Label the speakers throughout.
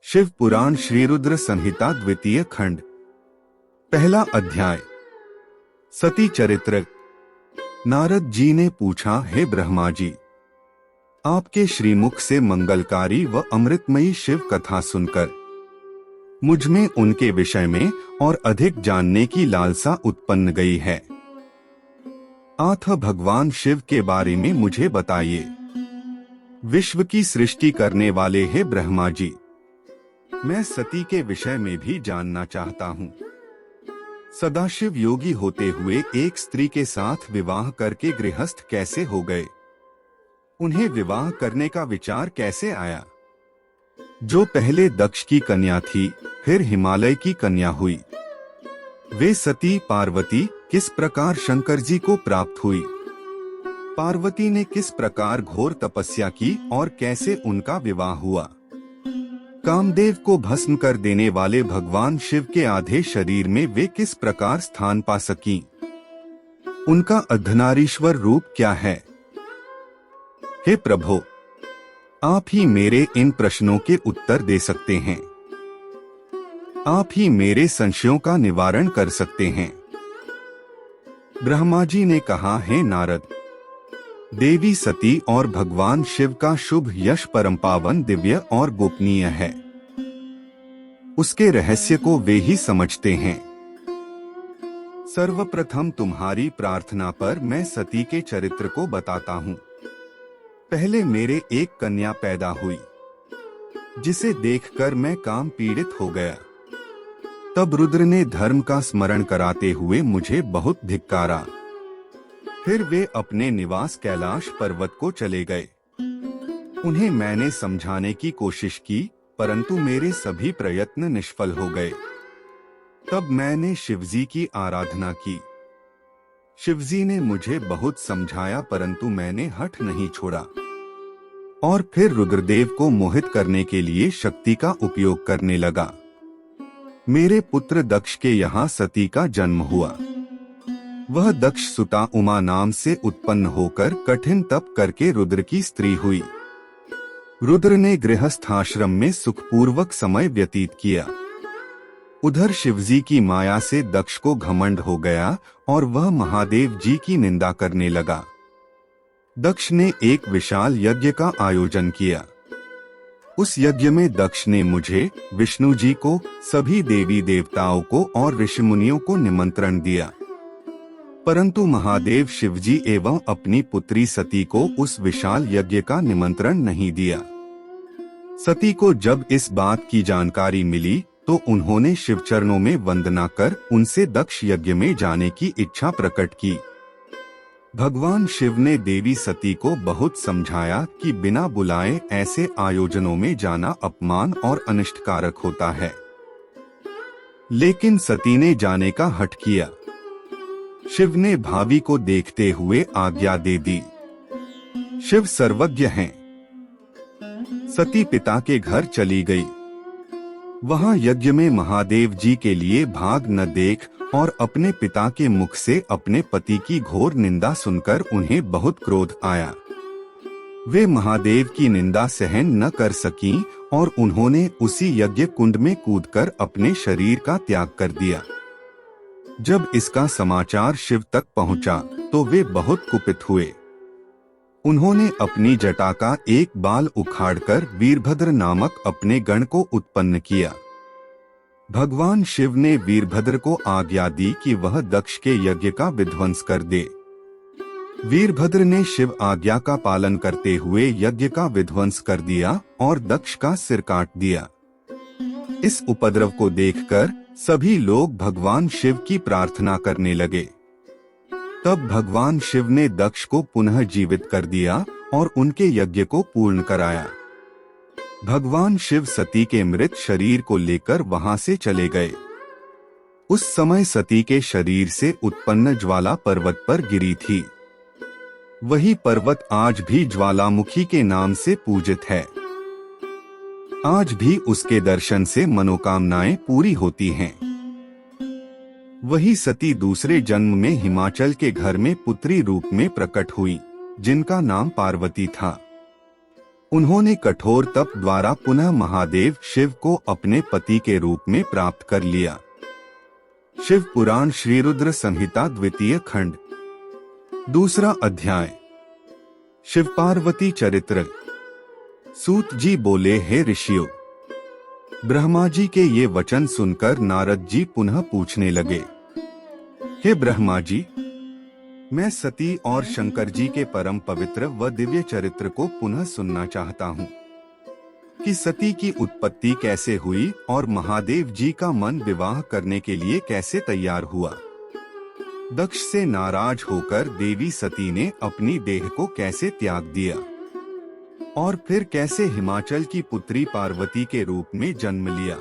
Speaker 1: शिव पुराण श्री रुद्र संहिता द्वितीय खंड पहला अध्याय। सती चरित्र। नारद जी ने पूछा, हे ब्रह्मा जी, आपके श्रीमुख से मंगलकारी व अमृतमयी शिव कथा सुनकर मुझ में उनके विषय में और अधिक जानने की लालसा उत्पन्न गई है। अथ भगवान शिव के बारे में मुझे बताइए। विश्व की सृष्टि करने वाले हे ब्रह्मा जी, मैं सती के विषय में भी जानना चाहता हूँ। सदाशिव योगी होते हुए एक स्त्री के साथ विवाह करके गृहस्थ कैसे हो गए? उन्हें विवाह करने का विचार कैसे आया? जो पहले दक्ष की कन्या थी, फिर हिमालय की कन्या हुई, वे सती पार्वती किस प्रकार शंकर जी को प्राप्त हुई? पार्वती ने किस प्रकार घोर तपस्या की और कैसे उनका विवाह हुआ? कामदेव को भस्म कर देने वाले भगवान शिव के आधे शरीर में वे किस प्रकार स्थान पा सकीं? उनका अर्धनारीश्वर रूप क्या है? हे प्रभु, आप ही मेरे इन प्रश्नों के उत्तर दे सकते हैं। आप ही मेरे संशयों का निवारण कर सकते हैं। ब्रह्मा जी ने कहा, हे नारद, देवी सती और भगवान शिव का शुभ यश परम पावन, दिव्य और गोपनीय है। उसके रहस्य को वे ही समझते हैं। सर्वप्रथम तुम्हारी प्रार्थना पर मैं सती के चरित्र को बताता हूँ। पहले मेरे एक कन्या पैदा हुई, जिसे देखकर मैं काम पीड़ित हो गया। तब रुद्र ने धर्म का स्मरण कराते हुए मुझे बहुत धिक्कारा। फिर वे अपने निवास कैलाश पर्वत को चले गए। उन्हें मैंने समझाने की कोशिश की, परंतु मेरे सभी प्रयत्न निष्फल हो गए। तब मैंने शिवजी की आराधना की। शिवजी ने मुझे बहुत समझाया, परंतु मैंने हठ नहीं छोड़ा और फिर रुद्रदेव को मोहित करने के लिए शक्ति का उपयोग करने लगा। मेरे पुत्र दक्ष के यहाँ सती का जन्म हुआ। वह दक्ष सुता उमा नाम से उत्पन्न होकर कठिन तप करके रुद्र की स्त्री हुई। रुद्र ने गृहस्थाश्रम में सुखपूर्वक समय व्यतीत किया। उधर शिवजी की माया से दक्ष को घमंड हो गया और वह महादेव जी की निंदा करने लगा। दक्ष ने एक विशाल यज्ञ का आयोजन किया। उस यज्ञ में दक्ष ने मुझे, विष्णु जी को, सभी देवी देवताओं को और ऋषि मुनियों को निमंत्रण दिया, परंतु महादेव शिवजी एवं अपनी पुत्री सती को उस विशाल यज्ञ का निमंत्रण नहीं दिया। सती को जब इस बात की जानकारी मिली तो उन्होंने शिवचरणों में वंदना कर उनसे दक्ष यज्ञ में जाने की इच्छा प्रकट की। भगवान शिव ने देवी सती को बहुत समझाया कि बिना बुलाए ऐसे आयोजनों में जाना अपमान और अनिष्टकारक होता है, लेकिन सती ने जाने का हठ किया। शिव ने भावी को देखते हुए आज्ञा दे दी। शिव सर्वज्ञ हैं। सती पिता के घर चली गई। वहां यज्ञ में महादेव जी के लिए भाग न देख और अपने पिता के मुख से अपने पति की घोर निंदा सुनकर उन्हें बहुत क्रोध आया। वे महादेव की निंदा सहन न कर सकीं और उन्होंने उसी यज्ञ कुंड में कूदकर अपने शरीर का त्याग कर दिया। जब इसका समाचार शिव तक पहुंचा तो वे बहुत कुपित हुए। उन्होंने अपनी जटा का एक बाल उखाड़कर वीरभद्र नामक अपने गण को उत्पन्न किया। भगवान शिव ने वीरभद्र को आज्ञा दी कि वह दक्ष के यज्ञ का विध्वंस कर दे। वीरभद्र ने शिव आज्ञा का पालन करते हुए यज्ञ का विध्वंस कर दिया और दक्ष का सिर काट दिया। इस उपद्रव को देखकर सभी लोग भगवान शिव की प्रार्थना करने लगे। तब भगवान शिव ने दक्ष को पुनः जीवित कर दिया और उनके यज्ञ को पूर्ण कराया। भगवान शिव सती के मृत शरीर को लेकर वहां से चले गए। उस समय सती के शरीर से उत्पन्न ज्वाला पर्वत पर गिरी थी। वही पर्वत आज भी ज्वालामुखी के नाम से पूजित है। आज भी उसके दर्शन से मनोकामनाएं पूरी होती हैं। वही सती दूसरे जन्म में हिमाचल के घर में पुत्री रूप में प्रकट हुई, जिनका नाम पार्वती था। उन्होंने कठोर तप द्वारा पुनः महादेव शिव को अपने पति के रूप में प्राप्त कर लिया। शिव पुराण श्री रुद्र संहिता द्वितीय खंड, दूसरा अध्याय। शिव पार्वती चरित्र। सूत जी बोले, हे ऋषियों, ब्रह्मा जी के ये वचन सुनकर नारद जी पुनः पूछने लगे, हे ब्रह्मा जी, मैं सती और शंकर जी के परम पवित्र व दिव्य चरित्र को पुनः सुनना चाहता हूँ कि सती की उत्पत्ति कैसे हुई और महादेव जी का मन विवाह करने के लिए कैसे तैयार हुआ। दक्ष से नाराज होकर देवी सती ने अपनी देह को कैसे त्याग दिया और फिर कैसे हिमाचल की पुत्री पार्वती के रूप में जन्म लिया।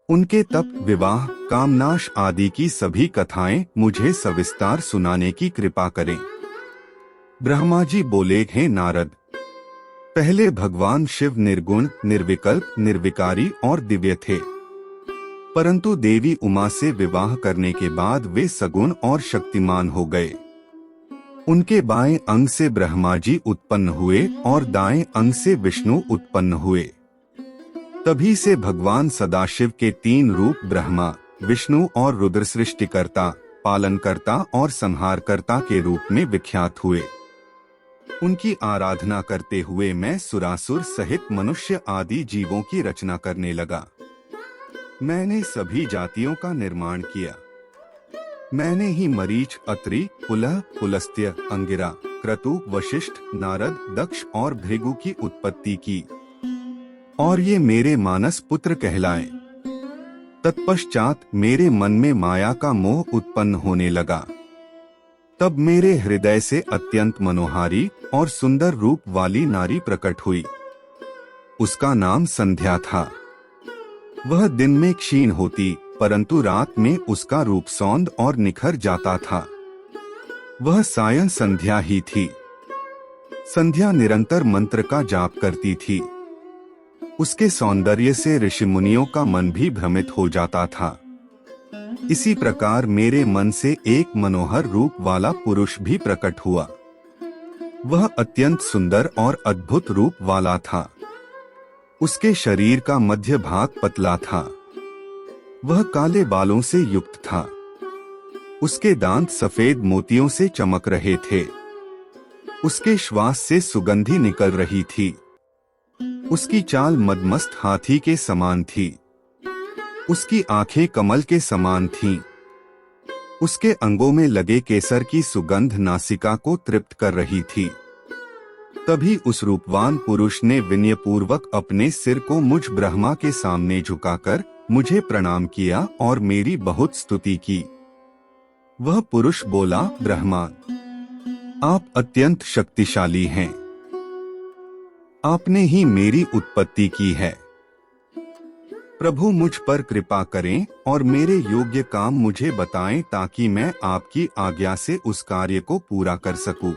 Speaker 1: उनके तप, विवाह, कामनाश आदि की सभी कथाएं मुझे सविस्तार सुनाने की कृपा करें। ब्रह्मा जी बोले, हे नारद, पहले भगवान शिव निर्गुण, निर्विकल्प, निर्विकारी और दिव्य थे, परंतु देवी उमा से विवाह करने के बाद वे सगुण और शक्तिमान हो गए। उनके बाएं अंग से ब्रह्मा जी उत्पन्न हुए और दाएं अंग से विष्णु उत्पन्न हुए। तभी से भगवान सदाशिव के तीन रूप ब्रह्मा, विष्णु और रुद्र सृष्टिकर्ता, पालनकर्ता और संहारकर्ता के रूप में विख्यात हुए। उनकी आराधना करते हुए मैं सुरासुर सहित मनुष्य आदि जीवों की रचना करने लगा। मैंने सभी जातियों का निर्माण किया। मैंने ही मरीच, अत्रि, पुलह, पुलस्त्य, अंगिरा, क्रतु, वशिष्ठ, नारद, दक्ष और भृगु की उत्पत्ति की और ये मेरे मानस पुत्र कहलाए। तत्पश्चात मेरे मन में माया का मोह उत्पन्न होने लगा। तब मेरे हृदय से अत्यंत मनोहारी और सुंदर रूप वाली नारी प्रकट हुई। उसका नाम संध्या था। वह दिन में क्षीण होती, परंतु रात में उसका रूप सौंद और निखर जाता था। वह सायं संध्या ही थी। संध्या निरंतर मंत्र का जाप करती थी। उसके सौंदर्य से ऋषि मुनियों का मन भी भ्रमित हो जाता था। इसी प्रकार मेरे मन से एक मनोहर रूप वाला पुरुष भी प्रकट हुआ। वह अत्यंत सुंदर और अद्भुत रूप वाला था। उसके शरीर का मध्य भाग पतला था। वह काले बालों से युक्त था। उसके दांत सफेद मोतियों से चमक रहे थे। उसके श्वास से सुगंधी निकल रही थी। उसकी चाल मदमस्त हाथी के समान थी। उसकी आंखें कमल के समान थीं। उसके अंगों में लगे केसर की सुगंध नासिका को तृप्त कर रही थी। तभी उस रूपवान पुरुष ने विनयपूर्वक अपने सिर को मुझ ब्रह्मा के सामने झुकाकर मुझे प्रणाम किया और मेरी बहुत स्तुति की। वह पुरुष बोला, ब्रह्मा, आप अत्यंत शक्तिशाली हैं। आपने ही मेरी उत्पत्ति की है। प्रभु मुझ पर कृपा करें और मेरे योग्य काम मुझे बताएं ताकि मैं आपकी आज्ञा से उस कार्य को पूरा कर सकूं।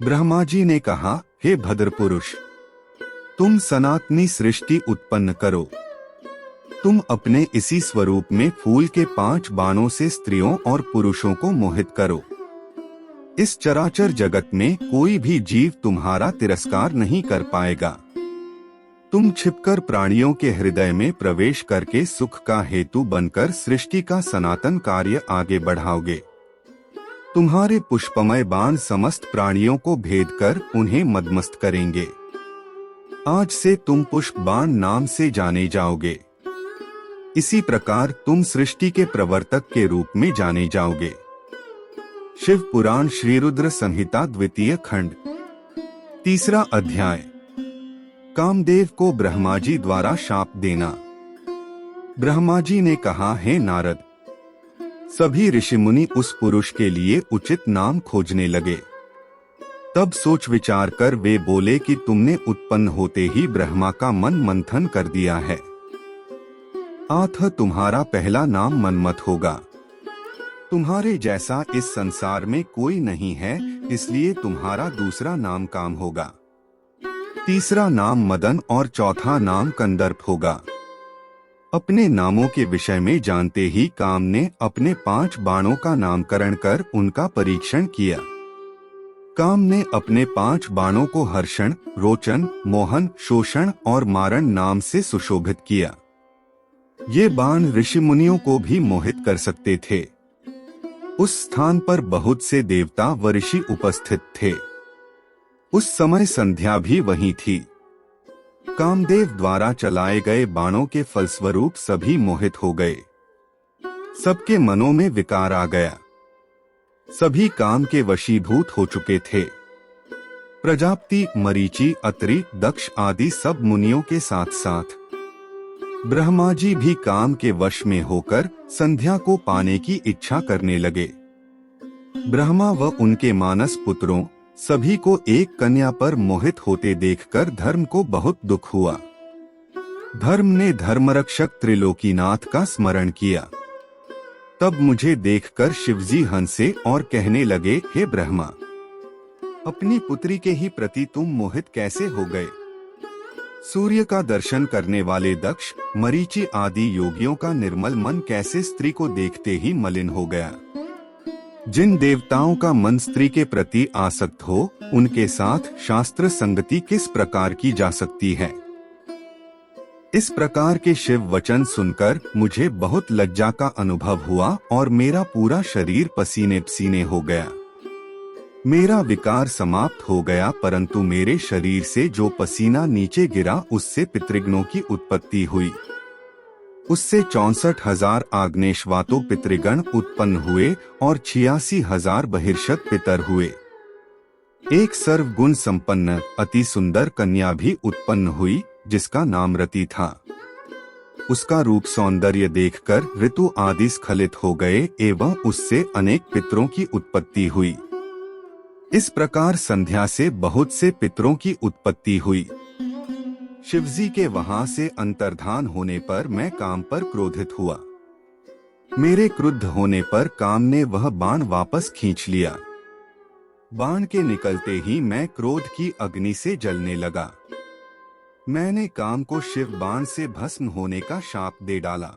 Speaker 1: ब्रह्मा जी ने कहा, हे भद्र पुरुष, तुम सनातनी सृष्टि उत्पन्न करो। तुम अपने इसी स्वरूप में फूल के 5 बाणों से स्त्रियों और पुरुषों को मोहित करो। इस चराचर जगत में कोई भी जीव तुम्हारा तिरस्कार नहीं कर पाएगा। तुम छिपकर प्राणियों के हृदय में प्रवेश करके सुख का हेतु बनकर सृष्टि का सनातन कार्य आगे बढ़ाओगे। तुम्हारे पुष्पमय बाण समस्त प्राणियों को भेद कर उन्हें मदमस्त करेंगे। आज से तुम पुष्प बाण नाम से जाने जाओगे। इसी प्रकार तुम सृष्टि के प्रवर्तक के रूप में जाने जाओगे। शिव पुराण श्री रुद्र संहिता द्वितीय खंड, तीसरा अध्याय। कामदेव को ब्रह्मा जी द्वारा शाप देना। ब्रह्मा जी ने कहा, हे नारद, सभी ऋषि मुनि उस पुरुष के लिए उचित नाम खोजने लगे। तब सोच विचार कर वे बोले कि तुमने उत्पन्न होते ही ब्रह्मा का मन मंथन कर दिया है। अतः तुम्हारा पहला नाम मनमत होगा। तुम्हारे जैसा इस संसार में कोई नहीं है, इसलिए तुम्हारा दूसरा नाम काम होगा। तीसरा नाम मदन और चौथा नाम कंदर्प होगा। अपने नामों के विषय में जानते ही काम ने अपने 5 बाणों का नामकरण कर उनका परीक्षण किया। काम ने अपने 5 बाणों को हर्षण, रोचन, मोहन, शोषण और मारण नाम से सुशोभित किया। ये बाण ऋषि मुनियों को भी मोहित कर सकते थे। उस स्थान पर बहुत से देवता व ऋषि उपस्थित थे। उस समय संध्या भी वहीं थी। कामदेव द्वारा चलाए गए बाणों के फलस्वरूप सभी मोहित हो गए। सबके मनों में विकार आ गया। सभी काम के वशीभूत हो चुके थे। प्रजापति, मरीचि, अत्रि, दक्ष आदि सब मुनियों के साथ साथ ब्रह्मा जी भी काम के वश में होकर संध्या को पाने की इच्छा करने लगे। ब्रह्मा व उनके मानस पुत्रों सभी को एक कन्या पर मोहित होते देखकर धर्म को बहुत दुख हुआ। धर्म ने धर्मरक्षक त्रिलोकीनाथ का स्मरण किया। तब मुझे देखकर शिवजी हंसे और कहने लगे, हे ब्रह्मा, अपनी पुत्री के ही प्रति तुम मोहित कैसे हो गए? सूर्य का दर्शन करने वाले दक्ष, मरीचि आदि योगियों का निर्मल मन कैसे स्त्री को देखते ही मलिन हो गया? जिन देवताओं का मन स्त्री के प्रति आसक्त हो, उनके साथ शास्त्र संगति किस प्रकार की जा सकती है? इस प्रकार के शिव वचन सुनकर मुझे बहुत लज्जा का अनुभव हुआ और मेरा पूरा शरीर पसीने पसीने हो गया। मेरा विकार समाप्त हो गया, परंतु मेरे शरीर से जो पसीना नीचे गिरा उससे पितृगणों की उत्पत्ति हुई। उससे 64,000 आग्नेशवातो पितृगण उत्पन्न हुए और 86,000 बहिर्षत पितर हुए। एक सर्वगुण संपन्न अति सुंदर कन्या भी उत्पन्न हुई, जिसका नाम रति था। उसका रूप सौंदर्य देखकर ऋतु आदि स्खलित हो गए एवं उससे अनेक पितरों की उत्पत्ति हुई। इस प्रकार संध्या से बहुत से पितरों की उत्पत्ति हुई। शिवजी के वहां से अंतर्धान होने पर मैं काम पर क्रोधित हुआ। मेरे क्रुद्ध होने पर काम ने वह बाण वापस खींच लिया। बाण के निकलते ही मैं क्रोध की अग्नि से जलने लगा। मैंने काम को शिव बाण से भस्म होने का शाप दे डाला।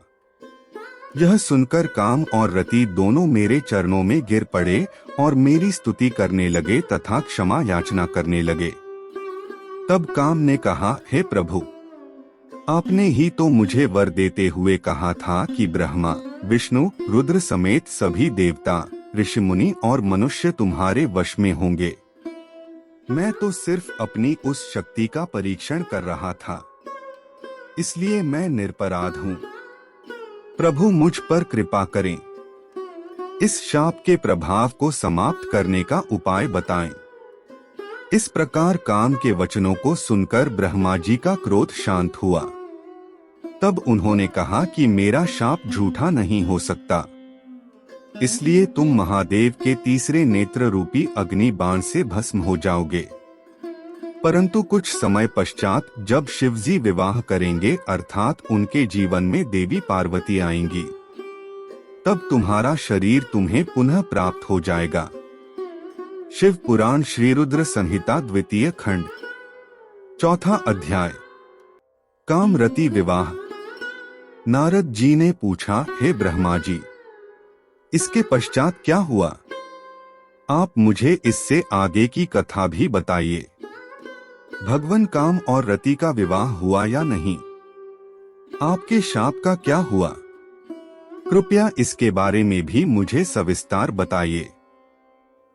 Speaker 1: यह सुनकर काम और रति दोनों मेरे चरणों में गिर पड़े और मेरी स्तुति करने लगे तथा क्षमा याचना करने लगे। तब काम ने कहा, हे प्रभु, आपने ही तो मुझे वर देते हुए कहा था कि ब्रह्मा, विष्णु, रुद्र समेत सभी देवता, ऋषि मुनि और मनुष्य तुम्हारे वश में होंगे। मैं तो सिर्फ अपनी उस शक्ति का परीक्षण कर रहा था, इसलिए मैं निरपराध हूँ। प्रभु मुझ पर कृपा करें। इस शाप के प्रभाव को समाप्त करने का उपाय बताएं। इस प्रकार काम के वचनों को सुनकर ब्रह्मा जी का क्रोध शांत हुआ। तब उन्होंने कहा कि मेरा शाप झूठा नहीं हो सकता, इसलिए तुम महादेव के तीसरे नेत्र रूपी अग्नि बाण से भस्म हो जाओगे। परंतु कुछ समय पश्चात जब शिवजी विवाह करेंगे, अर्थात उनके जीवन में देवी पार्वती आएंगी, तब तुम्हारा शरीर तुम्हें पुनः प्राप्त हो जाएगा। शिव पुराण श्री रुद्र संहिता द्वितीय खंड, चौथा अध्याय। कामरति विवाह। नारद जी ने पूछा, हे ब्रह्मा जी, इसके पश्चात क्या हुआ? आप मुझे इससे आगे की कथा भी बताइए। भगवान काम और रति का विवाह हुआ या नहीं? आपके शाप का क्या हुआ? कृपया इसके बारे में भी मुझे सविस्तार बताइए।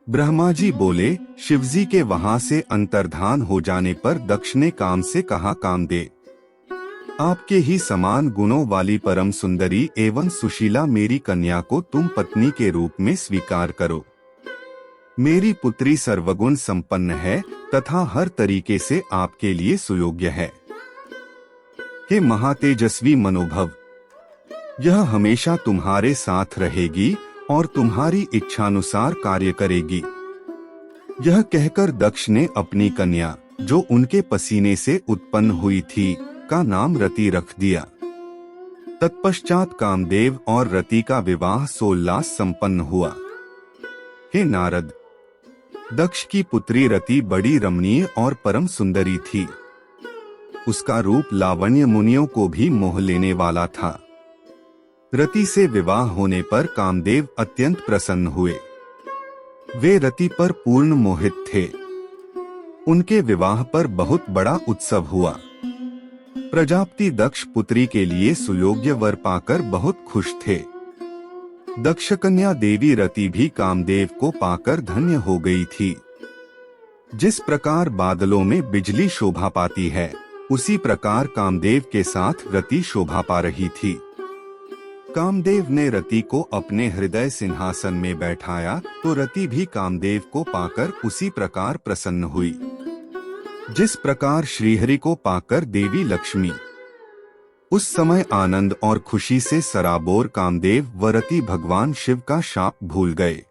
Speaker 1: ब्रह्मा जी बोले, शिवजी के वहां से अंतर्धान हो जाने पर दक्ष ने काम से कहा, कामदेव, आपके ही समान गुणों वाली परम सुंदरी एवं सुशीला मेरी कन्या को तुम पत्नी के रूप में स्वीकार करो। मेरी पुत्री सर्वगुण संपन्न है तथा हर तरीके से आपके लिए सुयोग्य है। हे महातेजस्वी मनोभव, यह हमेशा तुम्हारे साथ रहेगी और तुम्हारी इच्छानुसार कार्य करेगी। यह कहकर दक्ष ने अपनी कन्या, जो उनके पसीने से उत्पन्न हुई थी, का नाम रति रख दिया। तत्पश्चात कामदेव और रति का विवाह सोल्लास संपन्न हुआ। हे नारद, दक्ष की पुत्री रति बड़ी रमणीय और परम सुंदरी थी। उसका रूप लावण्य मुनियों को भी मोह लेने वाला था। रति से विवाह होने पर कामदेव अत्यंत प्रसन्न हुए। वे रति पर पूर्ण मोहित थे। उनके विवाह पर बहुत बड़ा उत्सव हुआ। प्रजापति दक्ष पुत्री के लिए सुयोग्य वर पाकर बहुत खुश थे। दक्ष कन्या देवी रति भी कामदेव को पाकर धन्य हो गई थी। जिस प्रकार बादलों में बिजली शोभा पाती है, उसी प्रकार कामदेव के साथ रति शोभा पा रही थी। कामदेव ने रति को अपने हृदय सिंहासन में बैठाया तो रति भी कामदेव को पाकर उसी प्रकार प्रसन्न हुई, जिस प्रकार श्रीहरि को पाकर देवी लक्ष्मी। उस समय आनंद और खुशी से सराबोर कामदेव व रति भगवान शिव का शाप भूल गए।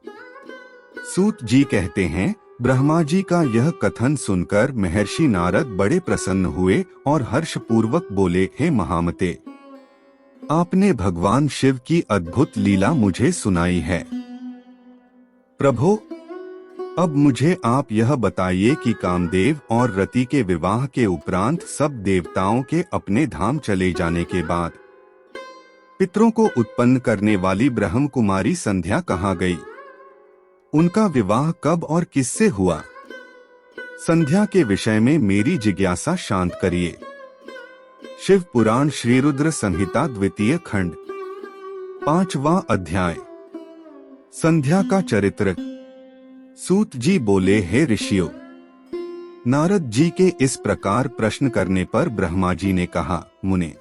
Speaker 1: सूत जी कहते हैं, ब्रह्मा जी का यह कथन सुनकर महर्षि नारद बड़े प्रसन्न हुए और हर्षपूर्वक बोले, हे महामते, आपने भगवान शिव की अद्भुत लीला मुझे सुनाई है। प्रभो, अब मुझे आप यह बताइए कि कामदेव और रति के विवाह के उपरांत सब देवताओं के अपने धाम चले जाने के बाद पितरों को उत्पन्न करने वाली ब्रह्म कुमारी संध्या कहाँ गई? उनका विवाह कब और किससे हुआ? संध्या के विषय में मेरी जिज्ञासा शांत करिए। शिव पुराण श्री रुद्र संहिता द्वितीय खंड 5वां अध्याय। संध्या का चरित्र। सूत जी बोले, हे ऋषियों, नारद जी के इस प्रकार प्रश्न करने पर ब्रह्मा जी ने कहा, मुने,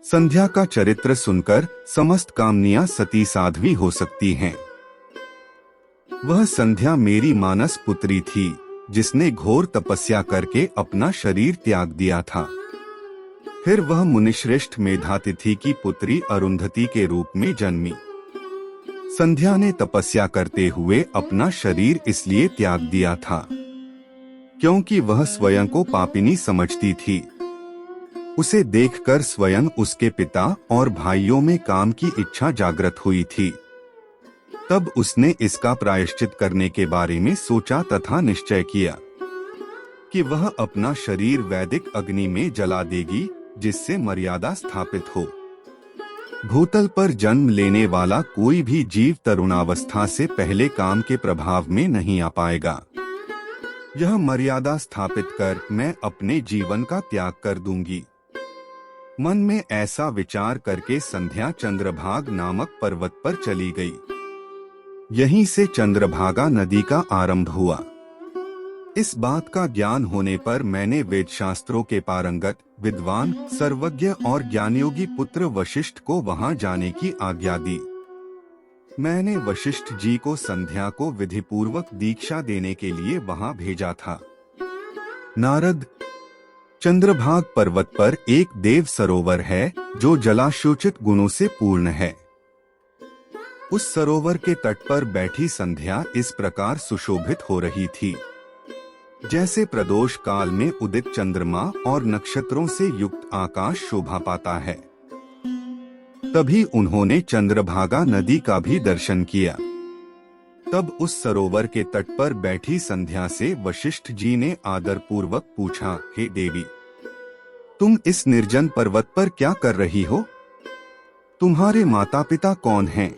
Speaker 1: संध्या का चरित्र सुनकर समस्त कामनियां सती साध्वी हो सकती हैं। वह संध्या मेरी मानस पुत्री थी, जिसने घोर तपस्या करके अपना शरीर त्याग दिया था। फिर वह मुनिश्रेष्ठ मेधातिथि की पुत्री अरुंधति के रूप में जन्मी। संध्या ने तपस्या करते हुए अपना शरीर इसलिए त्याग दिया था क्योंकि वह स्वयं को पापिनी समझती थी। उसे देखकर स्वयं उसके पिता और भाइयों में काम की इच्छा जागृत हुई थी। तब उसने इसका प्रायश्चित करने के बारे में सोचा तथा निश्चय किया कि वह अपना शरीर वैदिक अग्नि में जला देगी, जिससे मर्यादा स्थापित हो। भूतल पर जन्म लेने वाला कोई भी जीव तरुणावस्था से पहले काम के प्रभाव में नहीं आ पाएगा। यह मर्यादा स्थापित कर मैं अपने जीवन का त्याग कर दूंगी। मन में ऐसा विचार करके संध्या चंद्रभाग नामक पर्वत पर चली गई। यहीं से चंद्रभागा नदी का आरंभ हुआ। इस बात का ज्ञान होने पर मैंने वेद शास्त्रों के पारंगत, विद्वान, सर्वज्ञ और ज्ञानयोगी पुत्र वशिष्ठ को वहां जाने की आज्ञा दी। मैंने वशिष्ठ जी को संध्या को विधिपूर्वक दीक्षा देने के लिए वहां भेजा था। नारद, चंद्रभाग पर्वत पर एक देव सरोवर है जो जलाशोचित गुणों से पूर्ण है। उस सरोवर के तट पर बैठी संध्या इस प्रकार सुशोभित हो रही थी जैसे प्रदोष काल में उदित चंद्रमा और नक्षत्रों से युक्त आकाश शोभा पाता है। तभी उन्होंने चंद्रभागा नदी का भी दर्शन किया। तब उस सरोवर के तट पर बैठी संध्या से वशिष्ठ जी ने आदर पूर्वक पूछा, हे देवी, तुम इस निर्जन पर्वत पर क्या कर रही हो? तुम्हारे माता पिता कौन हैं?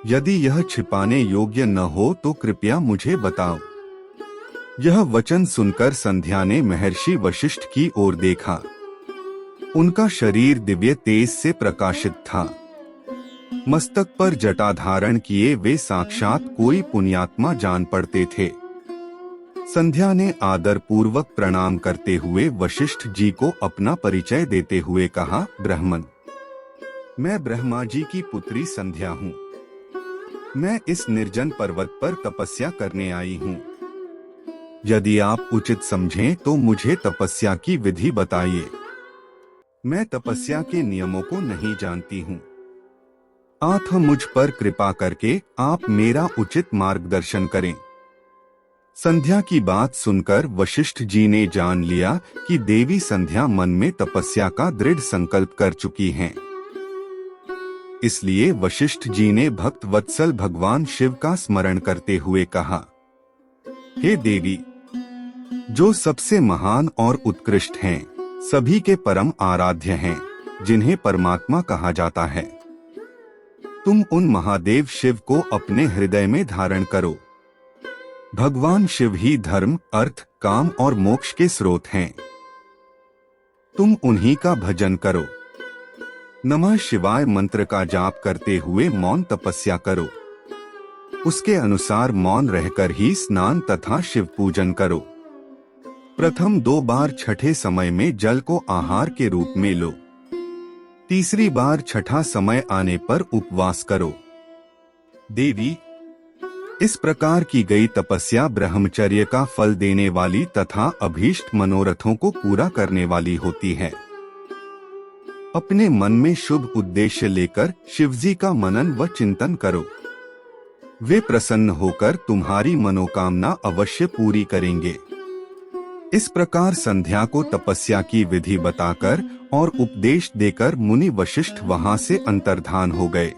Speaker 1: यदि यह छिपाने योग्य न हो तो कृपया मुझे बताओ। यह वचन सुनकर संध्या ने महर्षि वशिष्ठ की ओर देखा। उनका शरीर दिव्य तेज से प्रकाशित था। मस्तक पर जटा धारण किए वे साक्षात कोई पुण्यात्मा जान पड़ते थे। संध्या ने आदर पूर्वक प्रणाम करते हुए वशिष्ठ जी को अपना परिचय देते हुए कहा, ब्राह्मण, मैं ब्रह्मा जी की पुत्री संध्या हूँ। मैं इस निर्जन पर्वत पर तपस्या करने आई हूँ। यदि आप उचित समझें तो मुझे तपस्या की विधि बताइए। मैं तपस्या के नियमों को नहीं जानती हूँ। अतः मुझ पर कृपा करके आप मेरा उचित मार्गदर्शन करें। संध्या की बात सुनकर वशिष्ठ जी ने जान लिया कि देवी संध्या मन में तपस्या का दृढ़ संकल्प कर चुकी हैं। इसलिए वशिष्ठ जी ने भक्त वत्सल भगवान शिव का स्मरण करते हुए कहा, हे देवी, जो सबसे महान और उत्कृष्ट हैं, सभी के परम आराध्य हैं, जिन्हें परमात्मा कहा जाता है, तुम उन महादेव शिव को अपने हृदय में धारण करो। भगवान शिव ही धर्म, अर्थ, काम और मोक्ष के स्रोत हैं। तुम उन्हीं का भजन करो। नमः शिवाय मंत्र का जाप करते हुए मौन तपस्या करो। उसके अनुसार मौन रहकर ही स्नान तथा शिव पूजन करो। प्रथम 2 बार छठे समय में जल को आहार के रूप में लो। तीसरी बार छठा समय आने पर उपवास करो। देवी, इस प्रकार की गई तपस्या ब्रह्मचर्य का फल देने वाली तथा अभीष्ट मनोरथों को पूरा करने वाली होती है। अपने मन में शुभ उद्देश्य लेकर शिवजी का मनन व चिंतन करो। वे प्रसन्न होकर तुम्हारी मनोकामना अवश्य पूरी करेंगे। इस प्रकार संध्या को तपस्या की विधि बताकर और उपदेश देकर मुनि वशिष्ठ वहां से अंतर्धान हो गए।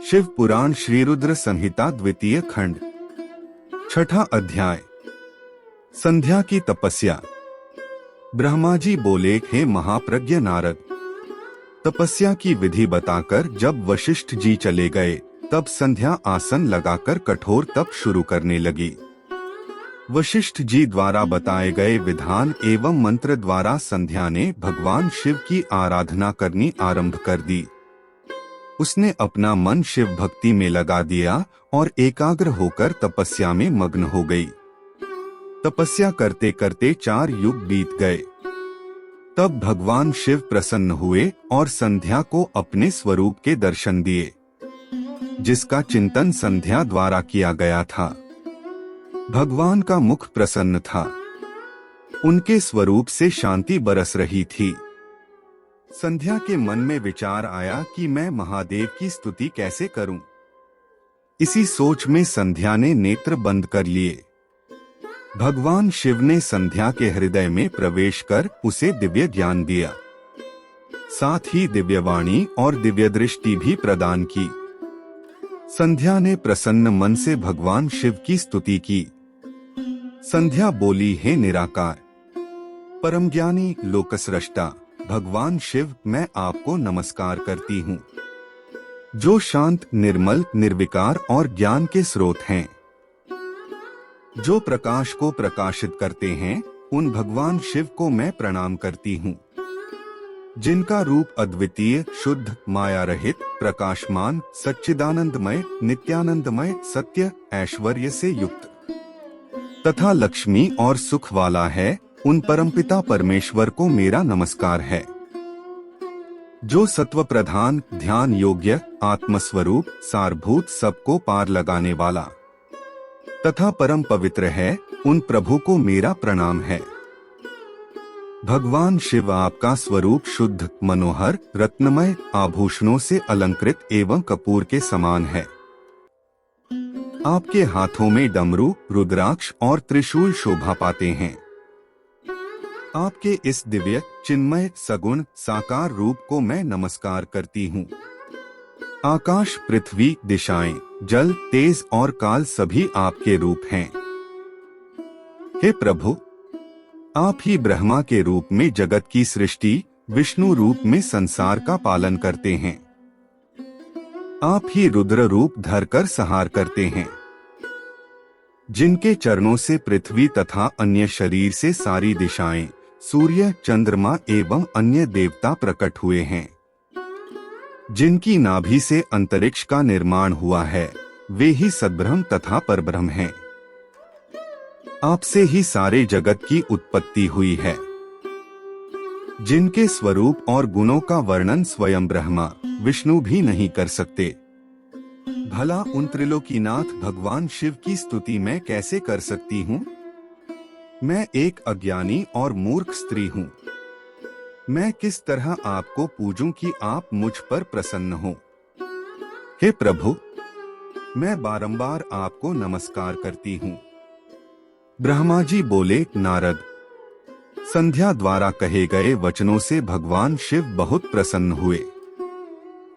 Speaker 1: शिव पुराण श्री रुद्र संहिता द्वितीय खंड, छठा अध्याय। संध्या की तपस्या। ब्रह्मा जी बोले, हे महाप्रज्ञ नारद, तपस्या की विधि बताकर जब वशिष्ठ जी चले गए तब संध्या आसन लगाकर कठोर तप शुरू करने लगी। वशिष्ठ जी द्वारा बताए गए विधान एवं मंत्र द्वारा संध्या ने भगवान शिव की आराधना करनी आरंभ कर दी। उसने अपना मन शिव भक्ति में लगा दिया और एकाग्र होकर तपस्या में मग्न हो गई। तपस्या करते करते 4 युग बीत गए। तब भगवान शिव प्रसन्न हुए और संध्या को अपने स्वरूप के दर्शन दिए, जिसका चिंतन संध्या द्वारा किया गया था। भगवान का मुख प्रसन्न था। उनके स्वरूप से शांति बरस रही थी। संध्या के मन में विचार आया कि मैं महादेव की स्तुति कैसे करूं। इसी सोच में संध्या ने नेत्र बंद कर लिए। भगवान शिव ने संध्या के हृदय में प्रवेश कर उसे दिव्य ज्ञान दिया, साथ ही दिव्यवाणी और दिव्य दृष्टि भी प्रदान की। संध्या ने प्रसन्न मन से भगवान शिव की स्तुति की। संध्या बोली, हे निराकार, परम ज्ञानी, लोकसृष्टा भगवान शिव, मैं आपको नमस्कार करती हूँ, जो शांत, निर्मल, निर्विकार और ज्ञान के स्रोत हैं। जो प्रकाश को प्रकाशित करते हैं, उन भगवान शिव को मैं प्रणाम करती हूँ, जिनका रूप अद्वितीय, शुद्ध, माया रहित, प्रकाशमान, सच्चिदानंदमय, नित्यानंदमय, सत्य, ऐश्वर्य से युक्त तथा लक्ष्मी और सुख वाला है, उन परमपिता परमेश्वर को मेरा नमस्कार है। जो सत्व प्रधान, ध्यान योग्य, आत्मस्वरूप, सारभूत, सबको पार लगाने वाला तथा परम पवित्र है, उन प्रभु को मेरा प्रणाम है। भगवान शिव आपका स्वरूप शुद्ध, मनोहर, रत्नमय, आभूषणों से अलंकृत एवं कपूर के समान है। आपके हाथों में डमरू, रुद्राक्ष और त्रिशूल शोभा पाते हैं। आपके इस दिव्य, चिन्मय, सगुण, साकार रूप को मैं नमस्कार करती हूँ। आकाश, पृथ्वी, दिशाएं, जल, तेज और काल सभी आपके रूप हैं। हे प्रभु, आप ही ब्रह्मा के रूप में जगत की सृष्टि, विष्णु रूप में संसार का पालन करते हैं। आप ही रुद्र रूप धरकर संहार करते हैं। जिनके चरणों से पृथ्वी तथा अन्य शरीर से सारी दिशाएं, सूर्य, चंद्रमा एवं अन्य देवता प्रकट हुए हैं। जिनकी नाभि से अंतरिक्ष का निर्माण हुआ है, वे ही सद्ब्रह्म तथा परब्रह्म हैं। आपसे ही सारे जगत की उत्पत्ति हुई है। जिनके स्वरूप और गुणों का वर्णन स्वयं ब्रह्मा, विष्णु भी नहीं कर सकते। भला उन त्रिलोकीनाथ भगवान शिव की स्तुति मैं कैसे कर सकती हूँ? मैं एक अज्ञानी और मूर्ख स्त्री हूँ। मैं किस तरह आपको पूजूं कि आप मुझ पर प्रसन्न हो? हे प्रभु, मैं बारंबार आपको नमस्कार करती हूँ। ब्रह्मा जी बोले, नारद, संध्या द्वारा कहे गए वचनों से भगवान शिव बहुत प्रसन्न हुए।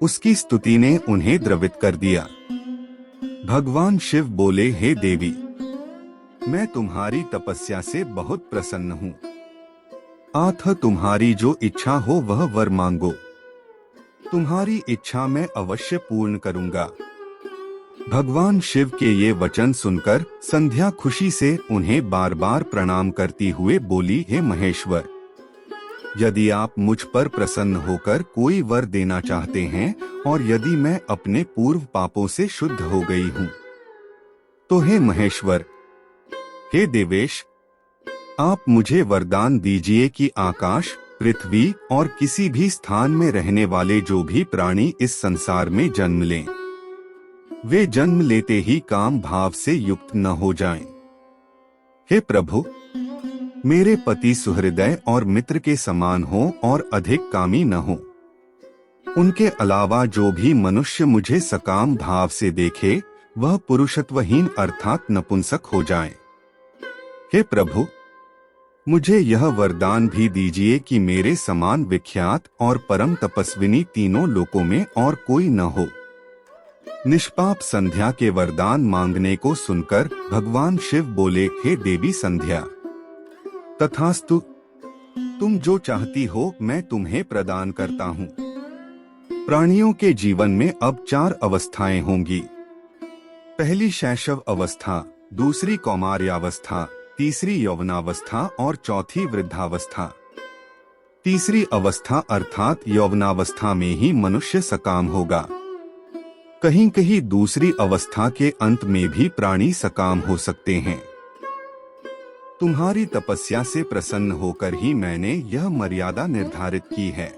Speaker 1: उसकी स्तुति ने उन्हें द्रवित कर दिया। भगवान शिव बोले, हे देवी, मैं तुम्हारी तपस्या से बहुत प्रसन्न हूँ। आथ तुम्हारी जो इच्छा हो वह वर मांगो। तुम्हारी इच्छा मैं अवश्य पूर्ण करूंगा। भगवान शिव के ये वचन सुनकर संध्या खुशी से उन्हें बार बार प्रणाम करती हुए बोली, हे महेश्वर, यदि आप मुझ पर प्रसन्न होकर कोई वर देना चाहते हैं और यदि मैं अपने पूर्व पापों से शुद्ध हो गई हूँ, तो हे महेश्वर, हे देवेश, आप मुझे वरदान दीजिए कि आकाश, पृथ्वी और किसी भी स्थान में रहने वाले जो भी प्राणी इस संसार में जन्म लें, वे जन्म लेते ही काम भाव से युक्त न हो जाएं। हे प्रभु, मेरे पति सुहृदय और मित्र के समान हो और अधिक कामी न हो। उनके अलावा जो भी मनुष्य मुझे सकाम भाव से देखे वह पुरुषत्वहीन अर्थात नपुंसक हो जाए। हे प्रभु, मुझे यह वरदान भी दीजिए कि मेरे समान विख्यात और परम तपस्विनी तीनों लोकों में और कोई न हो। निष्पाप संध्या के वरदान मांगने को सुनकर भगवान शिव बोले, हे देवी संध्या, तथास्तु, तुम जो चाहती हो मैं तुम्हें प्रदान करता हूँ। प्राणियों के जीवन में अब 4 अवस्थाएं होंगी। पहली शैशव अवस्था, दूसरी कौमार्यावस्था, तीसरी यौवनावस्था और चौथी वृद्धावस्था। तीसरी अवस्था अर्थात यौवनावस्था में ही मनुष्य सकाम होगा। कहीं कहीं दूसरी अवस्था के अंत में भी प्राणी सकाम हो सकते हैं। तुम्हारी तपस्या से प्रसन्न होकर ही मैंने यह मर्यादा निर्धारित की है।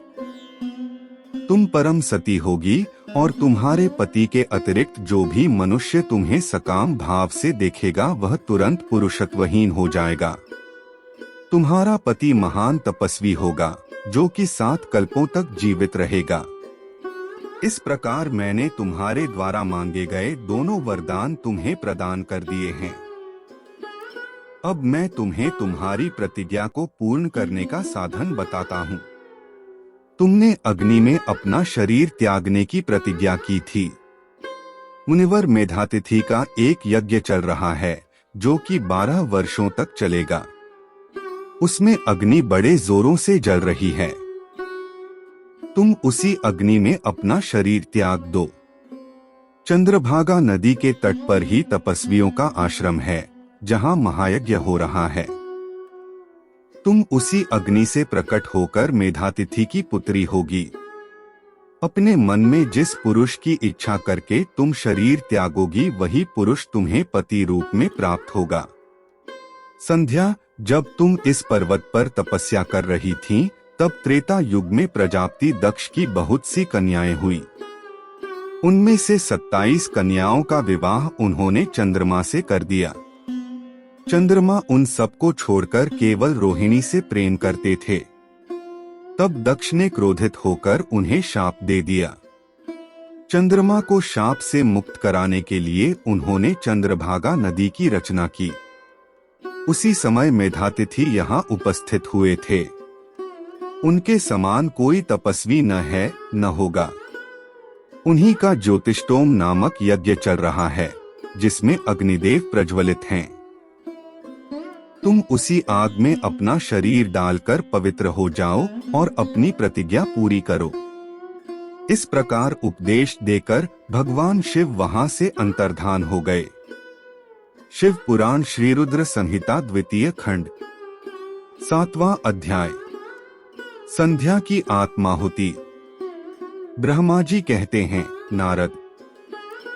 Speaker 1: तुम परम सती होगी और तुम्हारे पति के अतिरिक्त जो भी मनुष्य तुम्हें सकाम भाव से देखेगा वह तुरंत पुरुषत्वहीन हो जाएगा। तुम्हारा पति महान तपस्वी होगा जो कि 7 कल्पों तक जीवित रहेगा। इस प्रकार मैंने तुम्हारे द्वारा मांगे गए दोनों वरदान तुम्हें प्रदान कर दिए हैं। अब मैं तुम्हें तुम्हारी प्रतिज्ञा को पूर्ण करने का साधन बताता हूँ। तुमने अग्नि में अपना शरीर त्यागने की प्रतिज्ञा की थी। मुनिवर मेधातिथि का एक यज्ञ चल रहा है जो कि 12 वर्षों तक चलेगा। उसमें अग्नि बड़े जोरों से जल रही है। तुम उसी अग्नि में अपना शरीर त्याग दो। चंद्रभागा नदी के तट पर ही तपस्वियों का आश्रम है जहां महायज्ञ हो रहा है। तुम उसी अग्नि से प्रकट होकर मेधातिथि की पुत्री होगी। अपने मन में जिस पुरुष की इच्छा करके तुम शरीर त्यागोगी वही पुरुष तुम्हें पति रूप में प्राप्त होगा। संध्या, जब तुम इस पर्वत पर तपस्या कर रही थीं, तब त्रेता युग में प्रजापति दक्ष की बहुत सी कन्याएं हुई। उनमें से 27 कन्याओं का विवाह उन्होंने चंद्रमा से कर दिया। चंद्रमा उन सबको छोड़कर केवल रोहिणी से प्रेम करते थे। तब दक्ष ने क्रोधित होकर उन्हें शाप दे दिया। चंद्रमा को शाप से मुक्त कराने के लिए उन्होंने चंद्रभागा नदी की रचना की। उसी समय मेधातिथि यहाँ उपस्थित हुए थे। उनके समान कोई तपस्वी न है न होगा। उन्हीं का ज्योतिष्टोम नामक यज्ञ चल रहा है जिसमें अग्निदेव प्रज्वलित हैं। तुम उसी आग में अपना शरीर डालकर पवित्र हो जाओ और अपनी प्रतिज्ञा पूरी करो। इस प्रकार उपदेश देकर भगवान शिव वहां से अंतर्धान हो गए। शिव पुराण श्री रुद्र संहिता 2 खंड 7वां अध्याय। संध्या की आत्माहुति। ब्रह्मा जी कहते हैं, नारद,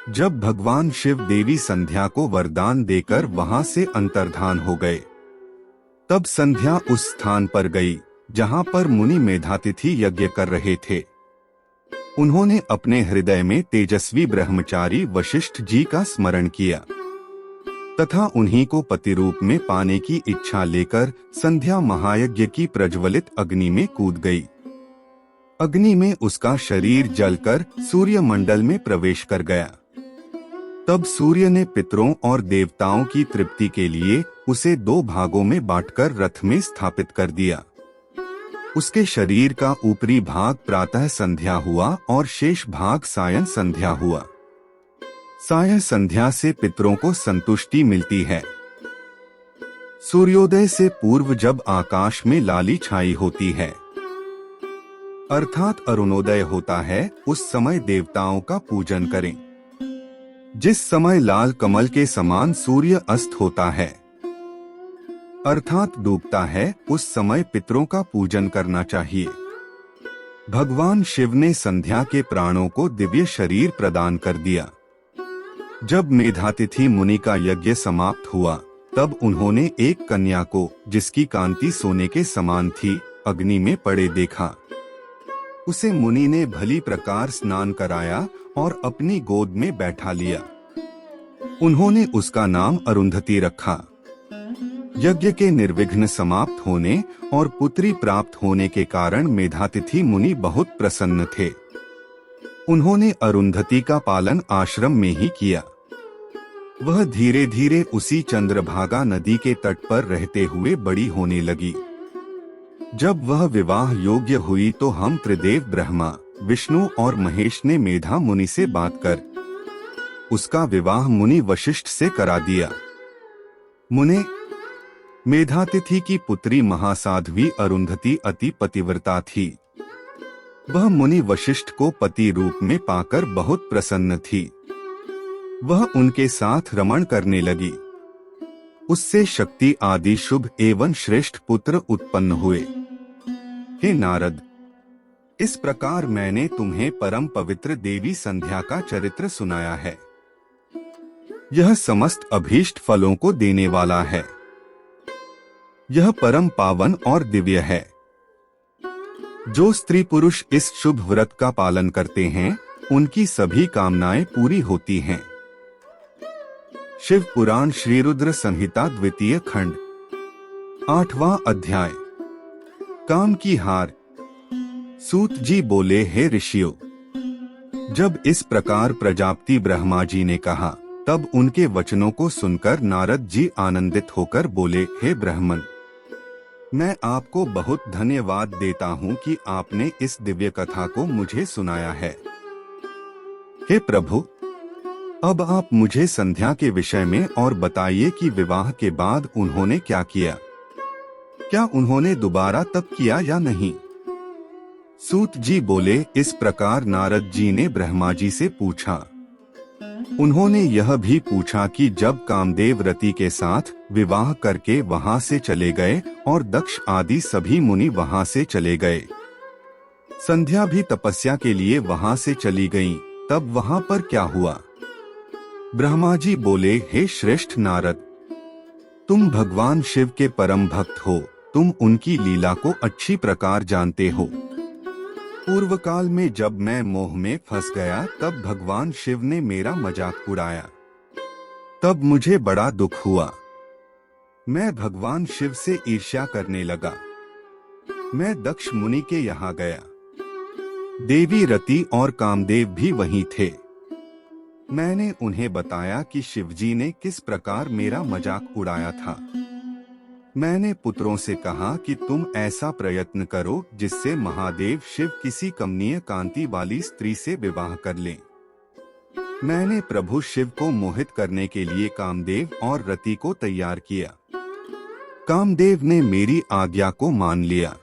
Speaker 1: जब भगवान शिव देवी संध्या को वरदान देकर वहां से अंतर्धान हो गए, तब संध्या उस स्थान पर गई जहां पर मुनि मेधातिथि यज्ञ कर रहे थे। उन्होंने अपने हृदय में तेजस्वी ब्रह्मचारी वशिष्ठ जी का स्मरण किया तथा उन्हीं को पति रूप में पाने की इच्छा लेकर संध्या महायज्ञ की प्रज्वलित अग्नि में कूद गई। अग्नि में उसका शरीर जलकर सूर्य मंडल में प्रवेश कर गया। तब सूर्य ने पितरों और देवताओं की तृप्ति के लिए उसे 2 भागों में बांटकर रथ में स्थापित कर दिया। उसके शरीर का ऊपरी भाग प्रातः संध्या हुआ और शेष भाग सायं संध्या हुआ। सायं संध्या से पितरों को संतुष्टि मिलती है। सूर्योदय से पूर्व जब आकाश में लाली छाई होती है, अर्थात अरुणोदय होता है उस समय देवताओं का पूजन करें। जिस समय लाल कमल के समान सूर्य अस्त होता है अर्थात डूबता है, उस समय पितरों का पूजन करना चाहिए। भगवान शिव ने संध्या के प्राणों को दिव्य शरीर प्रदान कर दिया। जब मेधातिथि मुनि का यज्ञ समाप्त हुआ तब उन्होंने एक कन्या को, जिसकी कांति सोने के समान थी, अग्नि में पड़े देखा। उसे मुनि ने भली प्रकार स्नान कराया और अपनी गोद में बैठा लिया। उन्होंने उसका नाम अरुंधति रखा। यज्ञ के निर्विघ्न समाप्त होने और पुत्री प्राप्त होने के कारण मेधातिथि मुनि बहुत प्रसन्न थे। उन्होंने अरुंधति का पालन आश्रम में ही किया। वह धीरे धीरे उसी चंद्रभागा नदी के तट पर रहते हुए बड़ी होने लगी। जब वह विवाह योग्य हुई तो हम त्रिदेव ब्रह्मा, विष्णु और महेश ने मेधा मुनि से बात कर उसका विवाह मुनि वशिष्ठ से करा दिया। मुने, मेधातिथि की पुत्री महासाध्वी अरुंधति अति पतिव्रता थी। वह मुनि वशिष्ठ को पति रूप में पाकर बहुत प्रसन्न थी। वह उनके साथ रमण करने लगी। उससे शक्ति आदि शुभ एवं श्रेष्ठ पुत्र उत्पन्न हुए। हे नारद, इस प्रकार मैंने तुम्हें परम पवित्र देवी संध्या का चरित्र सुनाया है। यह समस्त अभीष्ट फलों को देने वाला है। यह परम पावन और दिव्य है। जो स्त्री पुरुष इस शुभ व्रत का पालन करते हैं उनकी सभी कामनाएं पूरी होती हैं। शिव पुराण श्री रुद्र संहिता द्वितीय खंड 8वां अध्याय। काम की हार। सूत जी बोले, हे ऋषियों, जब इस प्रकार प्रजापति ब्रह्मा जी ने कहा तब उनके वचनों को सुनकर नारद जी आनंदित होकर बोले, हे ब्राह्मण, मैं आपको बहुत धन्यवाद देता हूँ कि आपने इस दिव्य कथा को मुझे सुनाया है। हे प्रभु, अब आप मुझे संध्या के विषय में और बताइए कि विवाह के बाद उन्होंने क्या किया। क्या उन्होंने दोबारा तप किया या नहीं? सूत जी बोले, इस प्रकार नारद जी ने ब्रह्मा जी से पूछा। उन्होंने यह भी पूछा कि जब कामदेव रति के साथ विवाह करके वहां से चले गए और दक्ष आदि सभी मुनि वहां से चले गए, संध्या भी तपस्या के लिए वहां से चली गईं, तब वहां पर क्या हुआ? ब्रह्मा जी बोले, हे श्रेष्ठ नारद, तुम भगवान शिव के परम भक्त हो, तुम उनकी लीला को अच्छी प्रकार जानते हो। पूर्व काल में जब मैं मोह में फंस गया तब भगवान शिव ने मेरा मजाक उड़ाया। तब मुझे बड़ा दुख हुआ। मैं भगवान शिव से ईर्ष्या करने लगा। मैं दक्ष मुनि के यहाँ गया। देवी रति और कामदेव भी वहीं थे। मैंने उन्हें बताया कि शिवजी ने किस प्रकार मेरा मजाक उड़ाया था। मैंने पुत्रों से कहा कि तुम ऐसा प्रयत्न करो जिससे महादेव शिव किसी कमनीय कांति वाली स्त्री से विवाह कर लें। मैंने प्रभु शिव को मोहित करने के लिए कामदेव और रति को तैयार किया। कामदेव ने मेरी आज्ञा को मान लिया।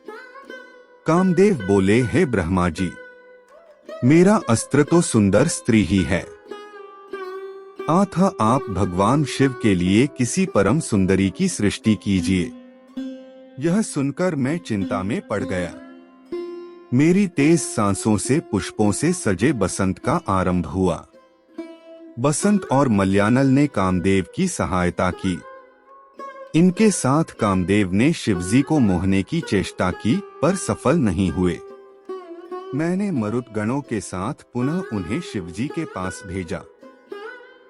Speaker 1: कामदेव बोले, हे ब्रह्मा जी, मेरा अस्त्र तो सुंदर स्त्री ही है, अतः आप भगवान शिव के लिए किसी परम सुंदरी की सृष्टि कीजिए। यह सुनकर मैं चिंता में पड़ गया। मेरी तेज सांसों से पुष्पों से सजे बसंत का आरंभ हुआ। बसंत और मलयानल ने कामदेव की सहायता की। इनके साथ कामदेव ने शिवजी को मोहने की चेष्टा की पर सफल नहीं हुए। मैंने मरुत गणों के साथ पुनः उन्हें शिवजी के पास भेजा।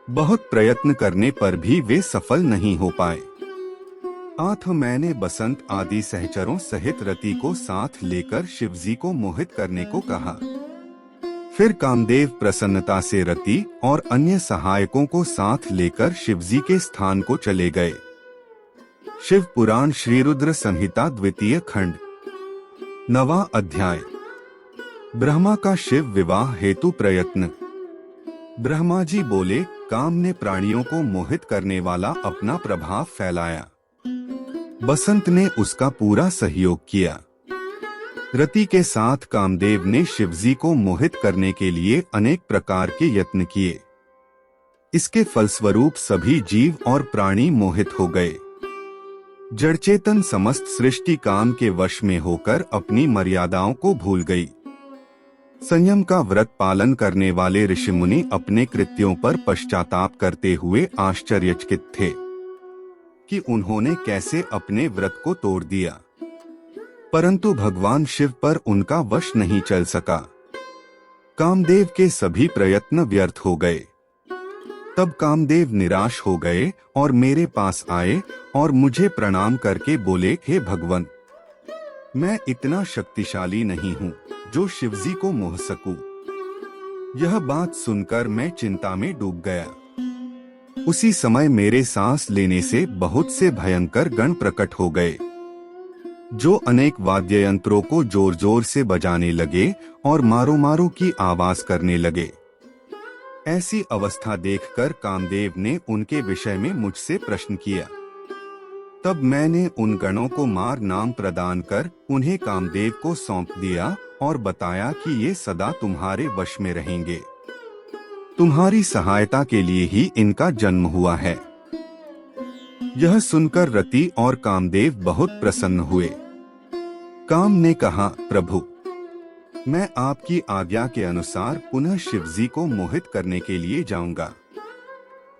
Speaker 1: बहुत प्रयत्न करने पर भी वे सफल नहीं हो पाए। अतः मैंने बसंत आदि सहचरों सहित रति को साथ लेकर शिवजी को मोहित करने को कहा। फिर कामदेव प्रसन्नता से रति और अन्य सहायकों को साथ लेकर शिवजी के स्थान को चले गए। शिव पुराण श्री रुद्र संहिता द्वितीय खंड 9वां अध्याय। ब्रह्मा का शिव विवाह हेतु प्रयत्न। ब्रह्मा जी बोले, काम ने प्राणियों को मोहित करने वाला अपना प्रभाव फैलाया। बसंत ने उसका पूरा सहयोग किया। रति के साथ कामदेव ने शिवजी को मोहित करने के लिए अनेक प्रकार के यत्न किए। इसके फलस्वरूप सभी जीव और प्राणी मोहित हो गए। जड़चेतन समस्त सृष्टि काम के वश में होकर अपनी मर्यादाओं को भूल गई। संयम का व्रत पालन करने वाले ऋषिमुनि अपने कृत्यों पर पश्चाताप करते हुए आश्चर्यचकित थे कि उन्होंने कैसे अपने व्रत को तोड़ दिया, परंतु भगवान शिव पर उनका वश नहीं चल सका। कामदेव के सभी प्रयत्न व्यर्थ हो गए। तब कामदेव निराश हो गए और मेरे पास आए और मुझे प्रणाम करके बोले, हे भगवान, मैं इतना शक्तिशाली नहीं हूँ जो शिवजी को मोह सकूं। यह बात सुनकर मैं चिंता में डूब गया। उसी समय मेरे सांस लेने से बहुत से भयंकर गण प्रकट हो गए, जो अनेक वाद्य यंत्रों को जोर जोर से बजाने लगे और मारो मारो की आवाज करने लगे। ऐसी अवस्था देखकर कामदेव ने उनके विषय में मुझसे प्रश्न किया। तब मैंने उन गणों को मार नाम प्रदान कर उन्हें कामदेव को सौंप दिया और बताया कि ये सदा तुम्हारे वश में रहेंगे। तुम्हारी सहायता के लिए ही इनका जन्म हुआ है। यह सुनकर रति और कामदेव बहुत प्रसन्न हुए। काम ने कहा, प्रभु, मैं आपकी आज्ञा के अनुसार पुनः शिवजी को मोहित करने के लिए जाऊंगा,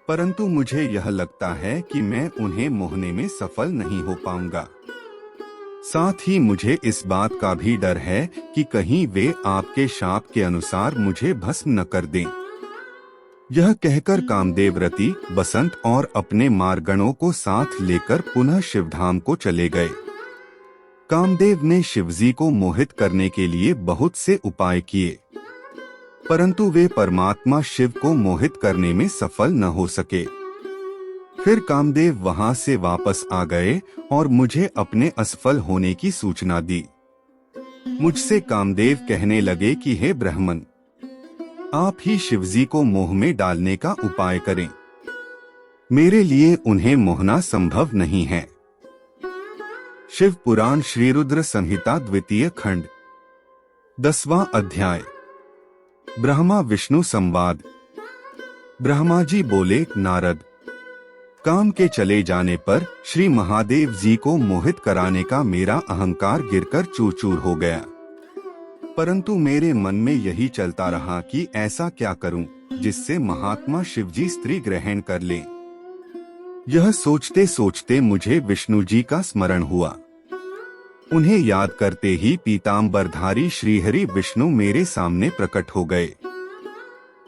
Speaker 1: परंतु मुझे यह लगता है कि मैं उन्हें मोहने में सफल नहीं हो पाऊंगा। साथ ही मुझे इस बात का भी डर है कि कहीं वे आपके शाप के अनुसार मुझे भस्म न कर दें। यह कहकर कामदेव रति, बसंत और अपने मारगणों को साथ लेकर पुनः शिवधाम को चले गए। कामदेव ने शिवजी को मोहित करने के लिए बहुत से उपाय किए, परंतु वे परमात्मा शिव को मोहित करने में सफल न हो सके। फिर कामदेव वहां से वापस आ गए और मुझे अपने असफल होने की सूचना दी। मुझसे कामदेव कहने लगे कि हे ब्राह्मण, आप ही शिवजी को मोह में डालने का उपाय करें। मेरे लिए उन्हें मोहना संभव नहीं है। शिव पुराण श्री रुद्र संहिता द्वितीय खंड 10वां अध्याय। ब्रह्मा विष्णु संवाद। ब्रह्मा जी बोले, नारद, काम के चले जाने पर श्री महादेव जी को मोहित कराने का मेरा अहंकार गिरकर चूर चूर हो गया, परंतु मेरे मन में यही चलता रहा कि ऐसा क्या करूं जिससे महात्मा शिवजी स्त्री ग्रहण कर लें। यह सोचते सोचते मुझे विष्णु जी का स्मरण हुआ। उन्हें याद करते ही पीतांबरधारी श्रीहरि विष्णु मेरे सामने प्रकट हो गए।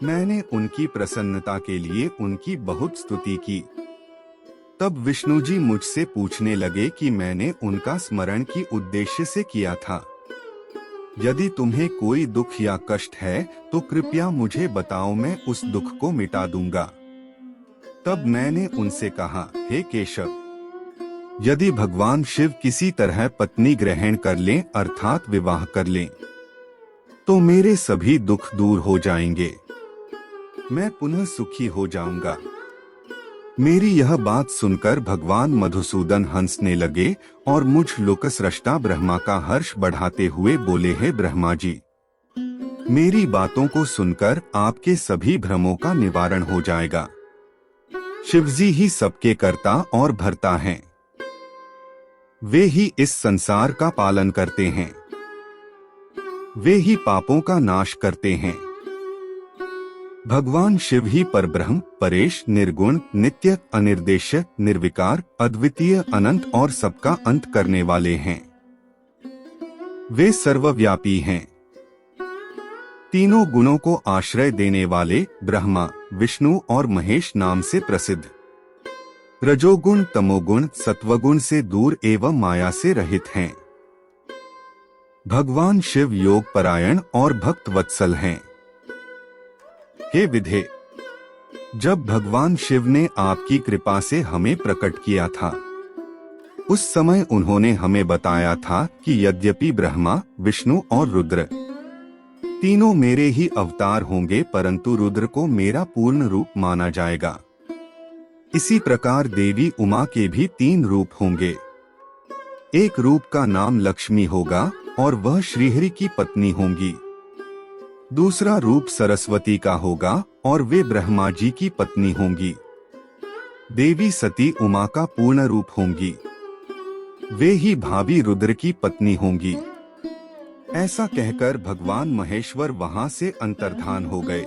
Speaker 1: मैंने उनकी प्रसन्नता के लिए उनकी बहुत स्तुति की। तब विष्णु जी मुझसे पूछने लगे कि मैंने उनका स्मरण की उद्देश्य से किया था। यदि तुम्हें कोई दुख या कष्ट है तो कृपया मुझे बताओ, मैं उस दुख को मिटा दूंगा। तब मैंने उनसे कहा, हे केशव, यदि भगवान शिव किसी तरह पत्नी ग्रहण कर लें अर्थात विवाह कर लें, तो मेरे सभी दुख दूर हो जाएंगे, मैं पुनः सुखी हो जाऊंगा। मेरी यह बात सुनकर भगवान मधुसूदन हंसने लगे और मुझ लोकसृष्टा ब्रह्मा का हर्ष बढ़ाते हुए बोले, हे ब्रह्मा जी, मेरी बातों को सुनकर आपके सभी भ्रमों का निवारण हो जाएगा। शिवजी ही सबके कर्ता और भर्ता हैं। वे ही इस संसार का पालन करते हैं। वे ही पापों का नाश करते हैं। भगवान शिव ही परब्रह्म, परेश, निर्गुण, नित्य, अनिर्देश्य, निर्विकार, अद्वितीय, अनंत और सबका अंत करने वाले हैं। वे सर्वव्यापी हैं। तीनों गुणों को आश्रय देने वाले ब्रह्मा, विष्णु और महेश नाम से प्रसिद्ध। रजोगुण, तमोगुण, सत्वगुण से दूर एवं माया से रहित हैं। भगवान शिव योग परायण और भक्त वत्सल हैं। हे विधे, जब भगवान शिव ने आपकी कृपा से हमें प्रकट किया था, उस समय उन्होंने हमें बताया था कि यद्यपि ब्रह्मा, विष्णु और रुद्र तीनों मेरे ही अवतार होंगे, परंतु रुद्र को मेरा पूर्ण रूप माना जाएगा। इसी प्रकार देवी उमा के भी 3 रूप होंगे। एक रूप का नाम लक्ष्मी होगा और वह श्रीहरि की पत्नी होंगी। दूसरा रूप सरस्वती का होगा और वे ब्रह्मा जी की पत्नी होंगी। देवी सती उमा का पूर्ण रूप होंगी। वे ही भाभी रुद्र की पत्नी होंगी। ऐसा कहकर भगवान महेश्वर वहां से अंतर्धान हो गए।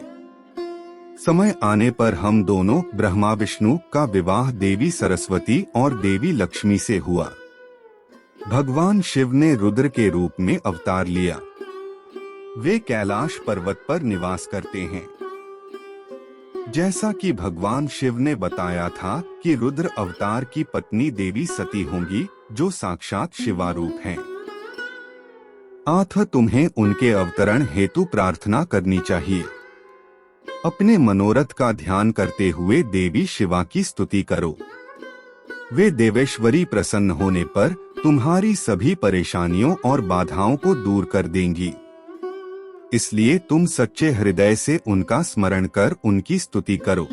Speaker 1: समय आने पर हम दोनों ब्रह्मा विष्णु का विवाह देवी सरस्वती और देवी लक्ष्मी से हुआ। भगवान शिव ने रुद्र के रूप में अवतार लिया। वे कैलाश पर्वत पर निवास करते हैं। जैसा कि भगवान शिव ने बताया था कि रुद्र अवतार की पत्नी देवी सती होंगी, जो साक्षात शिवारूप हैं। अतः तुम्हें उनके अवतरण हेतु प्रार्थना करनी चाहिए। अपने मनोरथ का ध्यान करते हुए देवी शिवा की स्तुति करो। वे देवेश्वरी प्रसन्न होने पर तुम्हारी सभी परेशानियों और बाधाओं को दूर कर देंगी। इसलिए तुम सच्चे हृदय से उनका स्मरण कर उनकी स्तुति करो।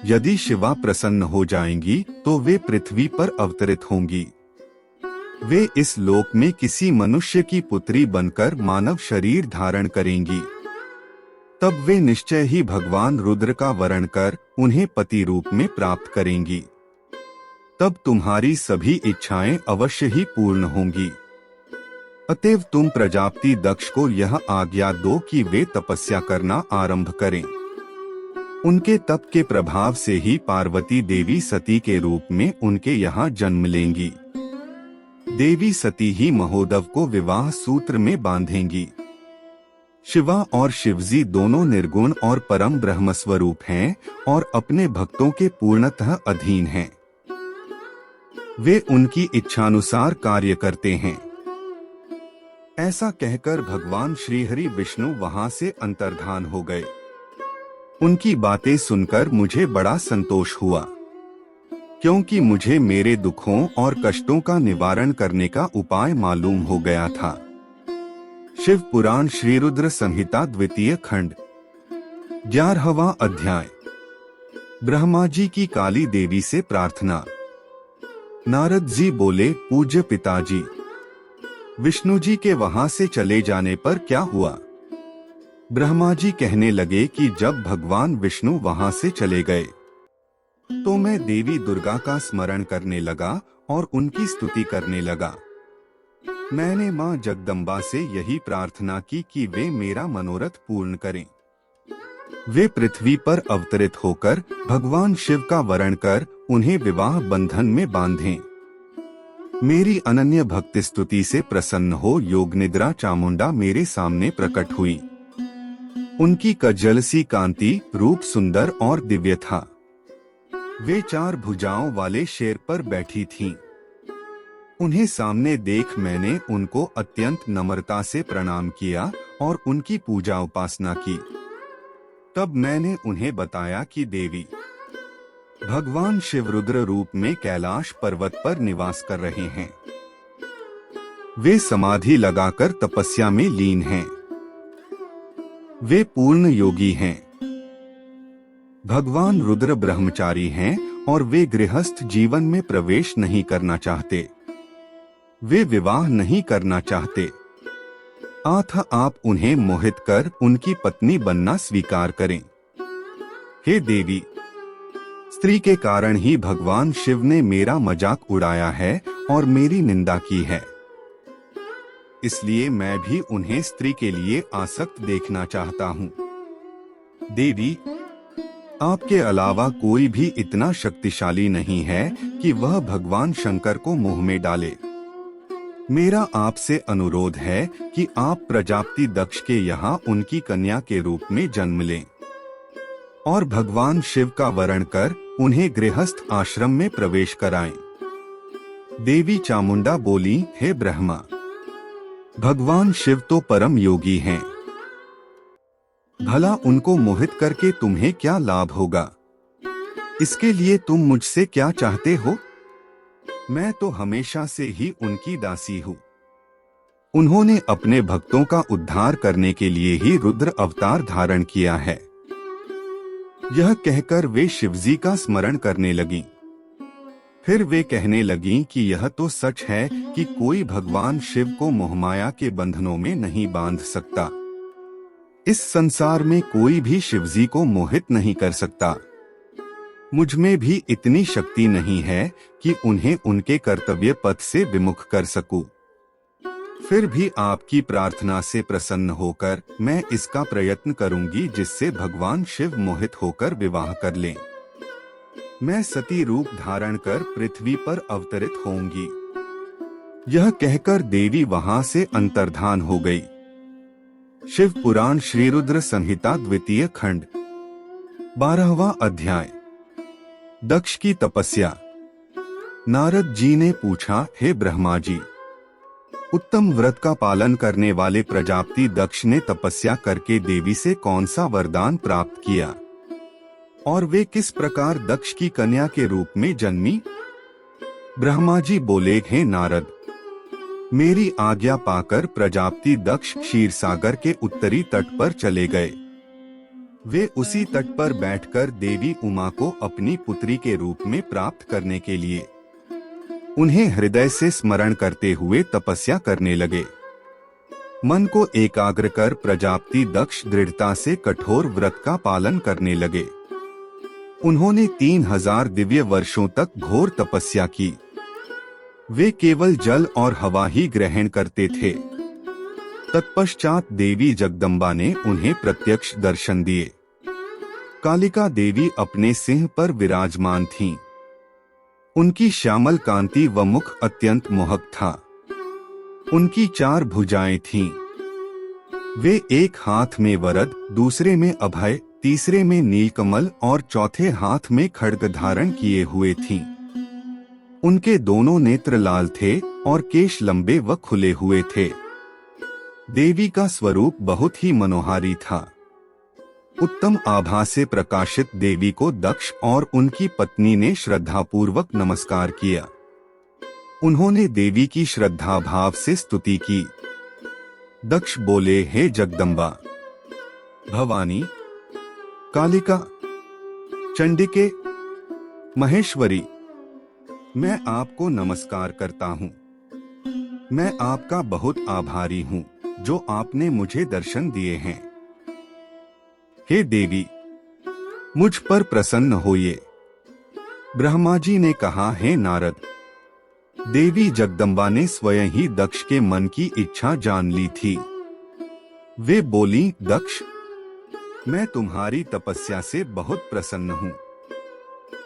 Speaker 1: यदि शिवा प्रसन्न हो जाएंगी तो वे पृथ्वी पर अवतरित होंगी। वे इस लोक में किसी मनुष्य की पुत्री बनकर मानव शरीर धारण करेंगी। तब वे निश्चय ही भगवान रुद्र का वरण कर उन्हें पति रूप में प्राप्त करेंगी। तब तुम्हारी सभी इच्छाएं अवश्य ही पूर्ण होंगी। अतएव तुम प्रजापति दक्ष को यह आज्ञा दो कि वे तपस्या करना आरंभ करें। उनके तप के प्रभाव से ही पार्वती देवी सती के रूप में उनके यहाँ जन्म लेंगी। देवी सती ही महोदव को विवाह सूत्र में बांधेंगी। शिवा और शिवजी दोनों निर्गुण और परम ब्रह्म स्वरूप हैं और अपने भक्तों के पूर्णतः अधीन हैं। वे उनकी इच्छानुसार कार्य करते हैं। ऐसा कहकर भगवान श्रीहरि विष्णु वहां से अंतर्धान हो गए। उनकी बातें सुनकर मुझे बड़ा संतोष हुआ, क्योंकि मुझे मेरे दुखों और कष्टों का निवारण करने का उपाय मालूम हो गया था। शिव पुराण श्री रुद्र संहिता द्वितीय खंड 11वां अध्याय। ब्रह्मा जी की काली देवी से प्रार्थना। नारद जी बोले, पूज्य पिताजी, विष्णु जी के वहां से चले जाने पर क्या हुआ? ब्रह्मा जी कहने लगे कि जब भगवान विष्णु वहां से चले गए तो मैं देवी दुर्गा का स्मरण करने लगा और उनकी स्तुति करने लगा। मैंने मां जगदम्बा से यही प्रार्थना की कि वे मेरा मनोरथ पूर्ण करें। वे पृथ्वी पर अवतरित होकर भगवान शिव का वरण कर उन्हें विवाह बंधन में बांधें। मेरी अनन्य भक्ति स्तुति से प्रसन्न हो योगनिद्रा चामुंडा मेरे सामने प्रकट हुई। उनकी कज्जल सी कांति रूप सुंदर और दिव्य था। वे 4 भुजाओं वाले शेर पर बैठी थीं। उन्हें सामने देख मैंने उनको अत्यंत नम्रता से प्रणाम किया और उनकी पूजा उपासना की। तब मैंने उन्हें बताया कि देवी भगवान शिव रुद्र रूप में कैलाश पर्वत पर निवास कर रहे हैं। वे समाधि लगाकर तपस्या में लीन हैं। वे पूर्ण योगी हैं। भगवान रुद्र ब्रह्मचारी हैं और वे गृहस्थ जीवन में प्रवेश नहीं करना चाहते। वे विवाह नहीं करना चाहते। अतः आप उन्हें मोहित कर उनकी पत्नी बनना स्वीकार करें। हे देवी, स्त्री के कारण ही भगवान शिव ने मेरा मजाक उड़ाया है और मेरी निंदा की है। इसलिए मैं भी उन्हें स्त्री के लिए आसक्त देखना चाहता हूँ। देवी, आपके अलावा कोई भी इतना शक्तिशाली नहीं है कि वह भगवान शंकर को मुंह में डाले। मेरा आपसे अनुरोध है कि आप प्रजापति दक्ष के यहाँ उनकी कन्या के रूप में जन्म लें और भगवान शिव का वरण कर उन्हें गृहस्थ आश्रम में प्रवेश कराएं। देवी चामुंडा बोली, हे ब्रह्मा, भगवान शिव तो परम योगी हैं। भला उनको मोहित करके तुम्हें क्या लाभ होगा? इसके लिए तुम मुझसे क्या चाहते हो? मैं तो हमेशा से ही उनकी दासी हूँ। उन्होंने अपने भक्तों का उद्धार करने के लिए ही रुद्र अवतार धारण किया है। यह कहकर वे शिवजी का स्मरण करने लगीं। फिर वे कहने लगीं कि यह तो सच है कि कोई भगवान शिव को मोहमाया के बंधनों में नहीं बांध सकता। इस संसार में कोई भी शिवजी को मोहित नहीं कर सकता। मुझ में भी इतनी शक्ति नहीं है कि उन्हें उनके कर्तव्य पथ से विमुख कर सकूं। फिर भी आपकी प्रार्थना से प्रसन्न होकर मैं इसका प्रयत्न करूंगी जिससे भगवान शिव मोहित होकर विवाह कर लें। मैं सती रूप धारण कर पृथ्वी पर अवतरित होंगी। यह कहकर देवी वहां से अंतर्धान हो गई। शिव पुराण श्री रुद्र संहिता द्वितीय खंड 12वां अध्याय। दक्ष की तपस्या। नारद जी ने पूछा, हे ब्रह्मा जी, उत्तम व्रत का पालन करने वाले प्रजापति दक्ष ने तपस्या करके देवी से कौन सा वरदान प्राप्त किया और वे किस प्रकार दक्ष की कन्या के रूप में जन्मी? ब्रह्मा जी बोले, हे नारद, मेरी आज्ञा पाकर प्रजापति दक्ष क्षीरसागर के उत्तरी तट पर चले गए। वे उसी तट पर बैठकर देवी उमा को अपनी पुत्री के रूप में प्राप्त करने के लिए उन्हें हृदय से स्मरण करते हुए तपस्या करने लगे। मन को एकाग्र कर प्रजापति दक्ष दृढ़ता से कठोर व्रत का पालन करने लगे। उन्होंने 3000 दिव्य वर्षों तक घोर तपस्या की। वे केवल जल और हवा ही ग्रहण करते थे। तत्पश्चात देवी जगदम्बा ने उन्हें प्रत्यक्ष दर्शन दिए। कालिका देवी अपने सिंह पर विराजमान थीं। उनकी श्यामल कांति व मुख अत्यंत मोहक था। उनकी 4 भुजाएं थीं। वे एक हाथ में वरद, दूसरे में अभय, तीसरे में नीलकमल और चौथे हाथ में खड्ग धारण किए हुए थीं। उनके दोनों नेत्र लाल थे और केश लंबे व खुले हुए थे। देवी का स्वरूप बहुत ही मनोहारी था। उत्तम आभा से प्रकाशित देवी को दक्ष और उनकी पत्नी ने श्रद्धापूर्वक नमस्कार किया। उन्होंने देवी की श्रद्धा भाव से स्तुति की। दक्ष बोले, हे जगदम्बा, भवानी, कालिका, चंडिके, महेश्वरी, मैं आपको नमस्कार करता हूँ। मैं आपका बहुत आभारी हूँ जो आपने मुझे दर्शन दिए हैं। हे देवी, मुझ पर प्रसन्न होइए। ब्रह्मा जी ने कहा, हे नारद, देवी जगदम्बा ने स्वयं ही दक्ष के मन की इच्छा जान ली थी। वे बोली, दक्ष, मैं तुम्हारी तपस्या से बहुत प्रसन्न हूँ।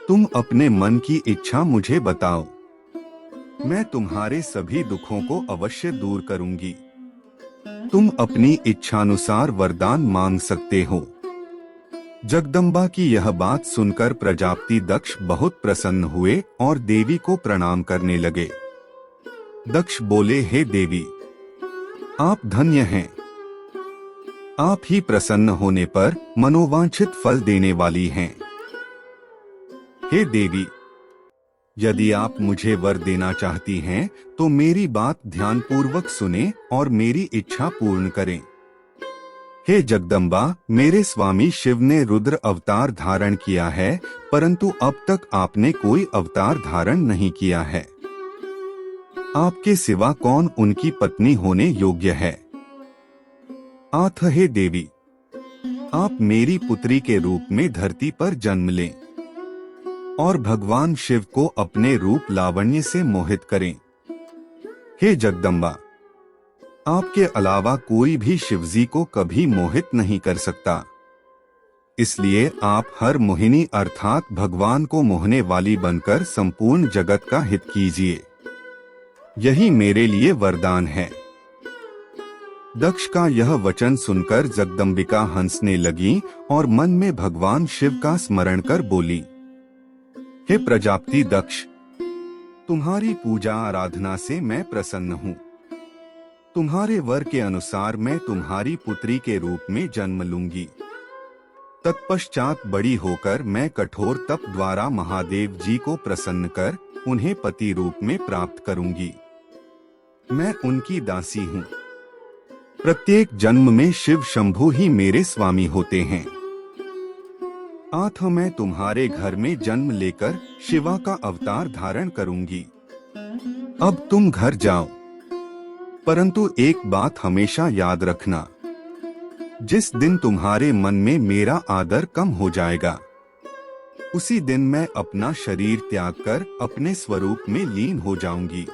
Speaker 1: तुम अपने मन की इच्छा मुझे बताओ। मैं तुम्हारे सभी दुखों को अवश्य दूर करूंगी। तुम अपनी इच्छानुसार वरदान मांग सकते हो। जगदम्बा की यह बात सुनकर प्रजापति दक्ष बहुत प्रसन्न हुए और देवी को प्रणाम करने लगे। दक्ष बोले, हे देवी, आप धन्य हैं। आप ही प्रसन्न होने पर मनोवांछित फल देने वाली हैं। हे देवी, यदि आप मुझे वर देना चाहती हैं तो मेरी बात ध्यानपूर्वक सुने और मेरी इच्छा पूर्ण करें। हे जगदम्बा, मेरे स्वामी शिव ने रुद्र अवतार धारण किया है, परंतु अब तक आपने कोई अवतार धारण नहीं किया है। आपके सिवा कौन उनकी पत्नी होने योग्य है? आथ हे देवी, आप मेरी पुत्री के रूप में धरती पर जन्म लें और भगवान शिव को अपने रूप लावण्य से मोहित करें। हे जगदम्बा, आपके अलावा कोई भी शिवजी को कभी मोहित नहीं कर सकता। इसलिए आप हर मोहिनी अर्थात भगवान को मोहने वाली बनकर संपूर्ण जगत का हित कीजिए। यही मेरे लिए वरदान है। दक्ष का यह वचन सुनकर जगदम्बिका हंसने लगी और मन में भगवान शिव का स्मरण कर बोली, हे प्रजापति दक्ष, तुम्हारी पूजा आराधना से मैं प्रसन्न हूँ। तुम्हारे वर के अनुसार मैं तुम्हारी पुत्री के रूप में जन्म लूंगी। तत्पश्चात बड़ी होकर मैं कठोर तप द्वारा महादेव जी को प्रसन्न कर उन्हें पति रूप में प्राप्त करूंगी। मैं उनकी दासी हूँ। प्रत्येक जन्म में शिव शंभु ही मेरे स्वामी होते हैं। अथ मैं तुम्हारे घर में जन्म लेकर शिवा का अवतार धारण करूंगी। अब तुम घर जाओ, परंतु एक बात हमेशा याद रखना, जिस दिन तुम्हारे मन में मेरा आदर कम हो जाएगा, उसी दिन मैं अपना शरीर त्याग कर अपने स्वरूप में लीन हो जाऊंगी।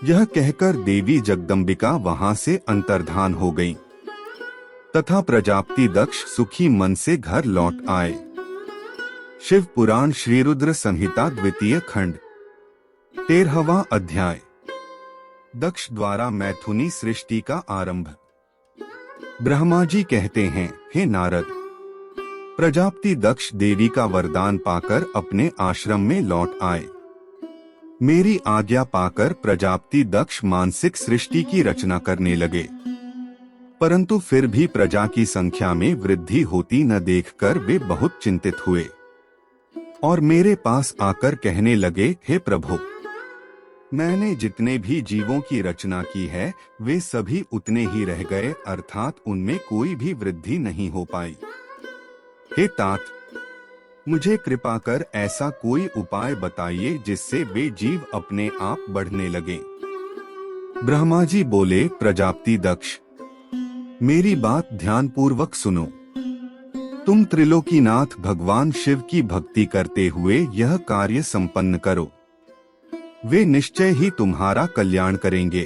Speaker 1: यह कहकर देवी जगदम्बिका वहां से अंतर्धान हो गईं, तथा प्रजापति दक्ष सुखी मन से घर लौट आए। शिव पुराण श्री रुद्र संहिता द्वितीय खंड 13वां अध्याय। दक्ष द्वारा मैथुनी सृष्टि का आरंभ। ब्रह्मा जी कहते हैं, हे नारद, प्रजापति दक्ष देवी का वरदान पाकर अपने आश्रम में लौट आए। मेरी आज्ञा पाकर प्रजापति दक्ष मानसिक सृष्टि की रचना करने लगे, परंतु फिर भी प्रजा की संख्या में वृद्धि होती न देखकर वे बहुत चिंतित हुए और मेरे पास आकर कहने लगे, हे प्रभु, मैंने जितने भी जीवों की रचना की है वे सभी उतने ही रह गए, अर्थात उनमें कोई भी वृद्धि नहीं हो पाई। हे तात, मुझे कृपा कर ऐसा कोई उपाय बताइए जिससे वे जीव अपने आप बढ़ने लगें। ब्रह्मा जी बोले, प्रजापति दक्ष, मेरी बात ध्यानपूर्वक सुनो। तुम त्रिलोकीनाथ भगवान शिव की भक्ति करते हुए यह कार्य संपन्न करो, वे निश्चय ही तुम्हारा कल्याण करेंगे।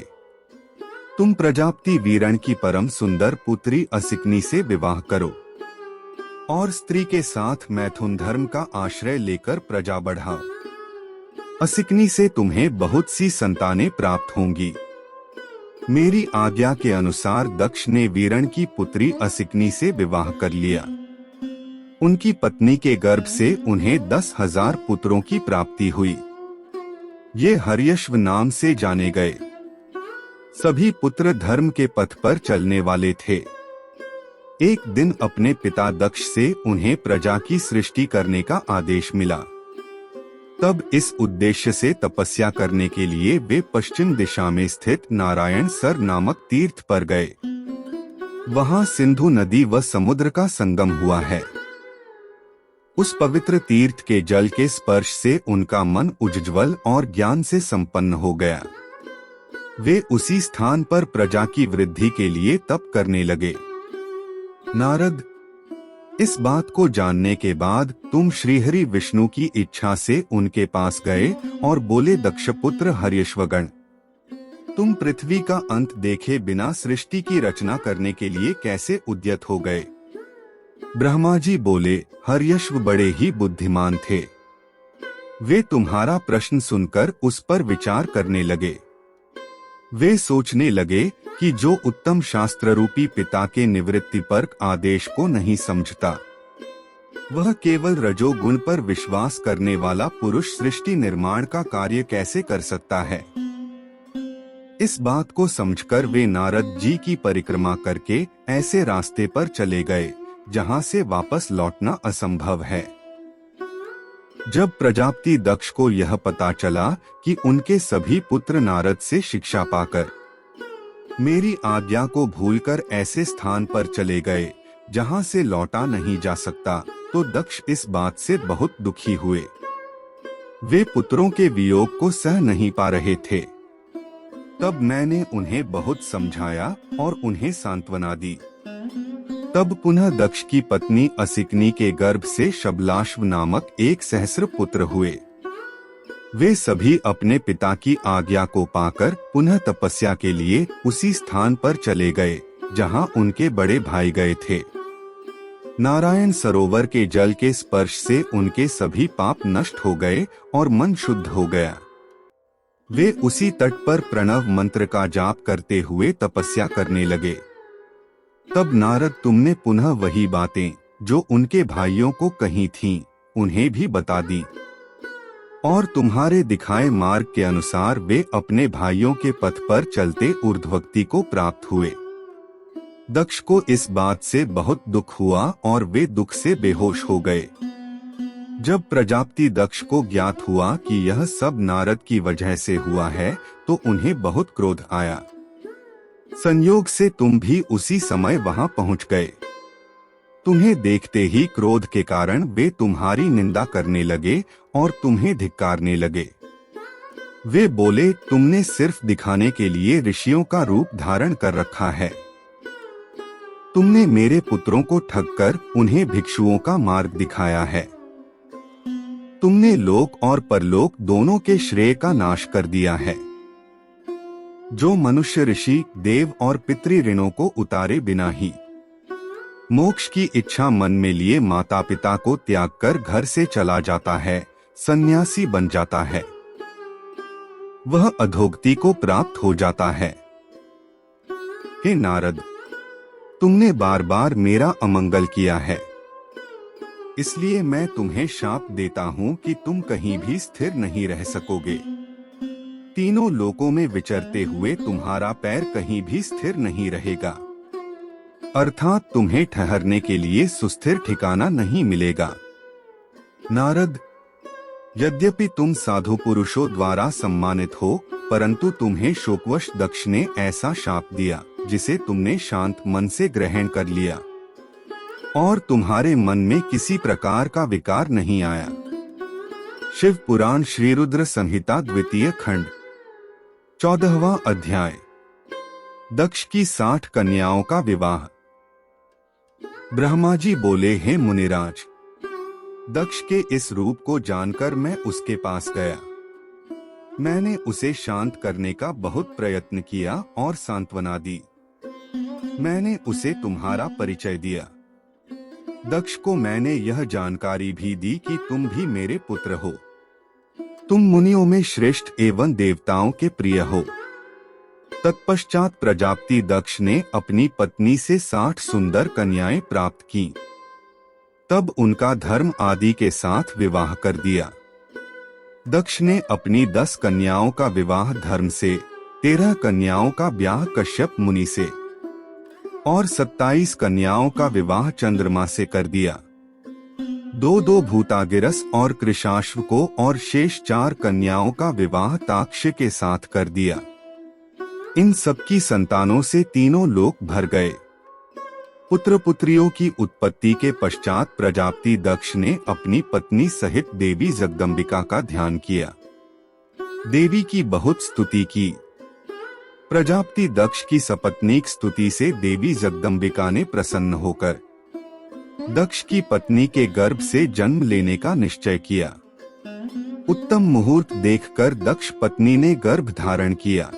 Speaker 1: तुम प्रजापति वीरण की परम सुंदर पुत्री असिकनी से विवाह करो और स्त्री के साथ मैथुन धर्म का आश्रय लेकर प्रजा बढ़ाओ। असिकनी से तुम्हें बहुत सी संतानें प्राप्त होंगी। मेरी आज्ञा के अनुसार दक्ष ने वीरण की पुत्री असिकनी से विवाह कर लिया। उनकी पत्नी के गर्भ से उन्हें 10,000 पुत्रों की प्राप्ति हुई। ये हर्यश्व नाम से जाने गए। सभी पुत्र धर्म के पथ पर चलने वाले थे। एक दिन अपने पिता दक्ष से उन्हें प्रजा की सृष्टि करने का आदेश मिला। तब इस उद्देश्य से तपस्या करने के लिए वे पश्चिम दिशा में स्थित नारायण सर नामक तीर्थ पर गए। वहां सिंधु नदी व समुद्र का संगम हुआ है। उस पवित्र तीर्थ के जल के स्पर्श से उनका मन उज्ज्वल और ज्ञान से संपन्न हो गया। वे उसी स्थान पर प्रजा की वृद्धि के लिए तप करने लगे। नारद, इस बात को जानने के बाद तुम श्रीहरि विष्णु की इच्छा से उनके पास गए और बोले, दक्षपुत्र हर्यश्वगण, तुम पृथ्वी का अंत देखे बिना सृष्टि की रचना करने के लिए कैसे उद्यत हो गए? ब्रह्मा जी बोले, हर्यश्व बड़े ही बुद्धिमान थे। वे तुम्हारा प्रश्न सुनकर उस पर विचार करने लगे। वे सोचने लगे कि जो उत्तम शास्त्र रूपी पिता के निवृत्ति पर आदेश को नहीं समझता, वह केवल रजोगुण पर विश्वास करने वाला पुरुष सृष्टि निर्माण का कार्य कैसे कर सकता है। इस बात को समझकर वे नारद जी की परिक्रमा करके ऐसे रास्ते पर चले गए जहां से वापस लौटना असंभव है। जब प्रजापति दक्ष को यह पता चला कि उनके सभी पुत्र नारद से शिक्षा पाकर मेरी आज्ञा को भूलकर ऐसे स्थान पर चले गए जहां से लौटा नहीं जा सकता, तो दक्ष इस बात से बहुत दुखी हुए। वे पुत्रों के वियोग को सह नहीं पा रहे थे। तब मैंने उन्हें बहुत समझाया और उन्हें सांत्वना दी। तब पुनः दक्ष की पत्नी असिकनी के गर्भ से शबलाश्व नामक एक सहस्र पुत्र हुए। वे सभी अपने पिता की आज्ञा को पाकर पुनः तपस्या के लिए उसी स्थान पर चले गए जहां उनके बड़े भाई गए थे। नारायण सरोवर के जल के स्पर्श से उनके सभी पाप नष्ट हो गए और मन शुद्ध हो गया। वे उसी तट पर प्रणव मंत्र का जाप करते हुए तपस्या करने लगे। तब नारद, तुमने पुनः वही बातें जो उनके भाइयों को कही थीं, उन्हें भी बता दी और तुम्हारे दिखाए मार्ग के अनुसार वे अपने भाइयों के पथ पर चलते ऊर्ध्वगति को प्राप्त हुए। दक्ष को इस बात से बहुत दुख हुआ और वे दुख से बेहोश हो गए। जब प्रजापति दक्ष को ज्ञात हुआ कि यह सब नारद की वजह से हुआ है, तो उन्हें बहुत क्रोध आया। संयोग से तुम भी उसी समय वहां पहुंच गए। तुम्हें देखते ही क्रोध के कारण वे तुम्हारी निंदा करने लगे और तुम्हें धिक्कारने लगे। वे बोले, तुमने सिर्फ दिखाने के लिए ऋषियों का रूप धारण कर रखा है। तुमने मेरे पुत्रों को ठगकर उन्हें भिक्षुओं का मार्ग दिखाया है। तुमने लोक और परलोक दोनों के श्रेय का नाश कर दिया है। जो मनुष्य ऋषि, देव और पितृ ऋणों को उतारे बिना ही मोक्ष की इच्छा मन में लिए माता पिता को त्याग कर घर से चला जाता है, सन्यासी बन जाता है, वह अधोगति को प्राप्त हो जाता है। हे नारद, तुमने बार बार मेरा अमंगल किया है, इसलिए मैं तुम्हें शाप देता हूँ कि तुम कहीं भी स्थिर नहीं रह सकोगे। तीनों लोकों में विचरते हुए तुम्हारा पैर कहीं भी स्थिर नहीं रहेगा, अर्थात तुम्हें ठहरने के लिए सुस्थिर ठिकाना नहीं मिलेगा। नारद, यद्यपि तुम साधु पुरुषों द्वारा सम्मानित हो, परंतु तुम्हें शोकवश दक्ष ने ऐसा शाप दिया जिसे तुमने शांत मन से ग्रहण कर लिया और तुम्हारे मन में किसी प्रकार का विकार नहीं आया। शिव पुराण श्री रुद्र संहिता द्वितीय खंड 14वां अध्याय। दक्ष की 60 कन्याओं का विवाह। ब्रह्मा जी बोले, हे मुनिराज, दक्ष के इस रूप को जानकर मैं उसके पास गया। मैंने उसे शांत करने का बहुत प्रयत्न किया और सांत्वना दी। मैंने उसे तुम्हारा परिचय दिया। दक्ष को मैंने यह जानकारी भी दी कि तुम भी मेरे पुत्र हो। तुम मुनियों में श्रेष्ठ एवं देवताओं के प्रिय हो। तत्पश्चात प्रजापति दक्ष ने अपनी पत्नी से 60 सुंदर कन्याएं प्राप्त की। तब उनका धर्म आदि के साथ विवाह कर दिया। दक्ष ने अपनी 10 कन्याओं का विवाह धर्म से, 13 कन्याओं का ब्याह कश्यप मुनि से और 27 कन्याओं का विवाह चंद्रमा से कर दिया। 2 भूतागिरस और कृशाश्व को और शेष 4 कन्याओं का विवाह ताक्ष्य के साथ कर दिया। इन सबकी संतानों से तीनों लोक भर गए। पुत्र पुत्रियों की उत्पत्ति के पश्चात प्रजापति दक्ष ने अपनी पत्नी सहित देवी जगदम्बिका का ध्यान किया। देवी की बहुत स्तुति की। प्रजापति दक्ष की सपत्नीक स्तुति से देवी जगदम्बिका ने प्रसन्न होकर दक्ष की पत्नी के गर्भ से जन्म लेने का निश्चय किया। उत्तम मुहूर्त देखकर दक्ष पत्नी ने गर्भ धारण किया।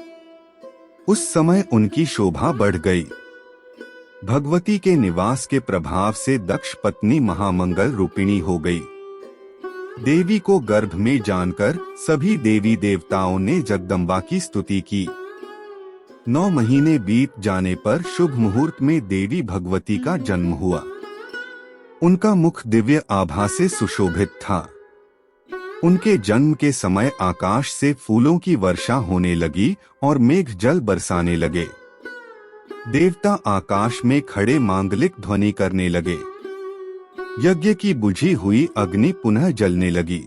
Speaker 1: उस समय उनकी शोभा बढ़ गई। भगवती के निवास के प्रभाव से दक्ष पत्नी महामंगल रूपिणी हो गई। देवी को गर्भ में जानकर सभी देवी देवताओं ने जगदम्बा की स्तुति की। 9 महीने बीत जाने पर शुभ मुहूर्त में देवी भगवती का जन्म हुआ। उनका मुख दिव्य आभा से सुशोभित था। उनके जन्म के समय आकाश से फूलों की वर्षा होने लगी और मेघ जल बरसाने लगे। देवता आकाश में खड़े मांगलिक ध्वनि करने लगे। यज्ञ की बुझी हुई अग्नि पुनः जलने लगी।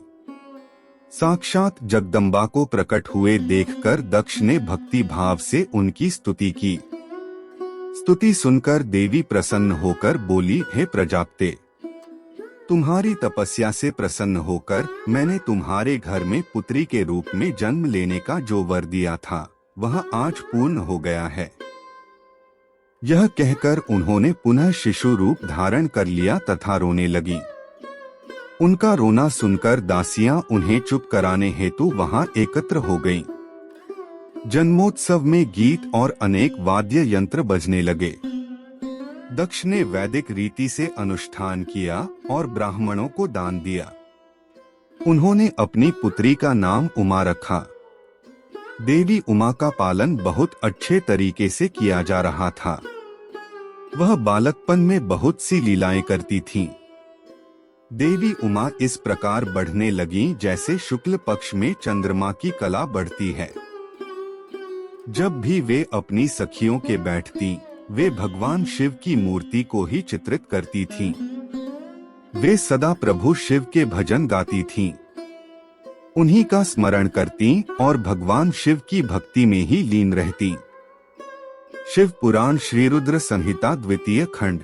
Speaker 1: साक्षात जगदम्बा को प्रकट हुए देखकर दक्ष ने भक्ति भाव से उनकी स्तुति की। स्तुति सुनकर देवी प्रसन्न होकर बोली, हे प्रजापते, तुम्हारी तपस्या से प्रसन्न होकर मैंने तुम्हारे घर में पुत्री के रूप में जन्म लेने का जो वर दिया था वह आज पूर्ण हो गया है। यह कहकर उन्होंने पुनः शिशु रूप धारण कर लिया तथा रोने लगी। उनका रोना सुनकर दासियां उन्हें चुप कराने हेतु वहां एकत्र हो गईं। जन्मोत्सव में गीत और अनेक वाद्य यंत्र बजने लगे। दक्ष ने वैदिक रीति से अनुष्ठान किया और ब्राह्मणों को दान दिया। उन्होंने अपनी पुत्री का नाम उमा रखा। देवी उमा का पालन बहुत अच्छे तरीके से किया जा रहा था। वह बालकपन में बहुत सी लीलाएं करती थीं। देवी उमा इस प्रकार बढ़ने लगी जैसे शुक्ल पक्ष में चंद्रमा की कला बढ़ती है। जब भी वे अपनी सखियों के बैठती, वे भगवान शिव की मूर्ति को ही चित्रित करती थीं। वे सदा प्रभु शिव के भजन गाती थीं। उन्हीं का स्मरण करती और भगवान शिव की भक्ति में ही लीन रहती। शिव पुराण श्री रुद्र संहिता द्वितीय खंड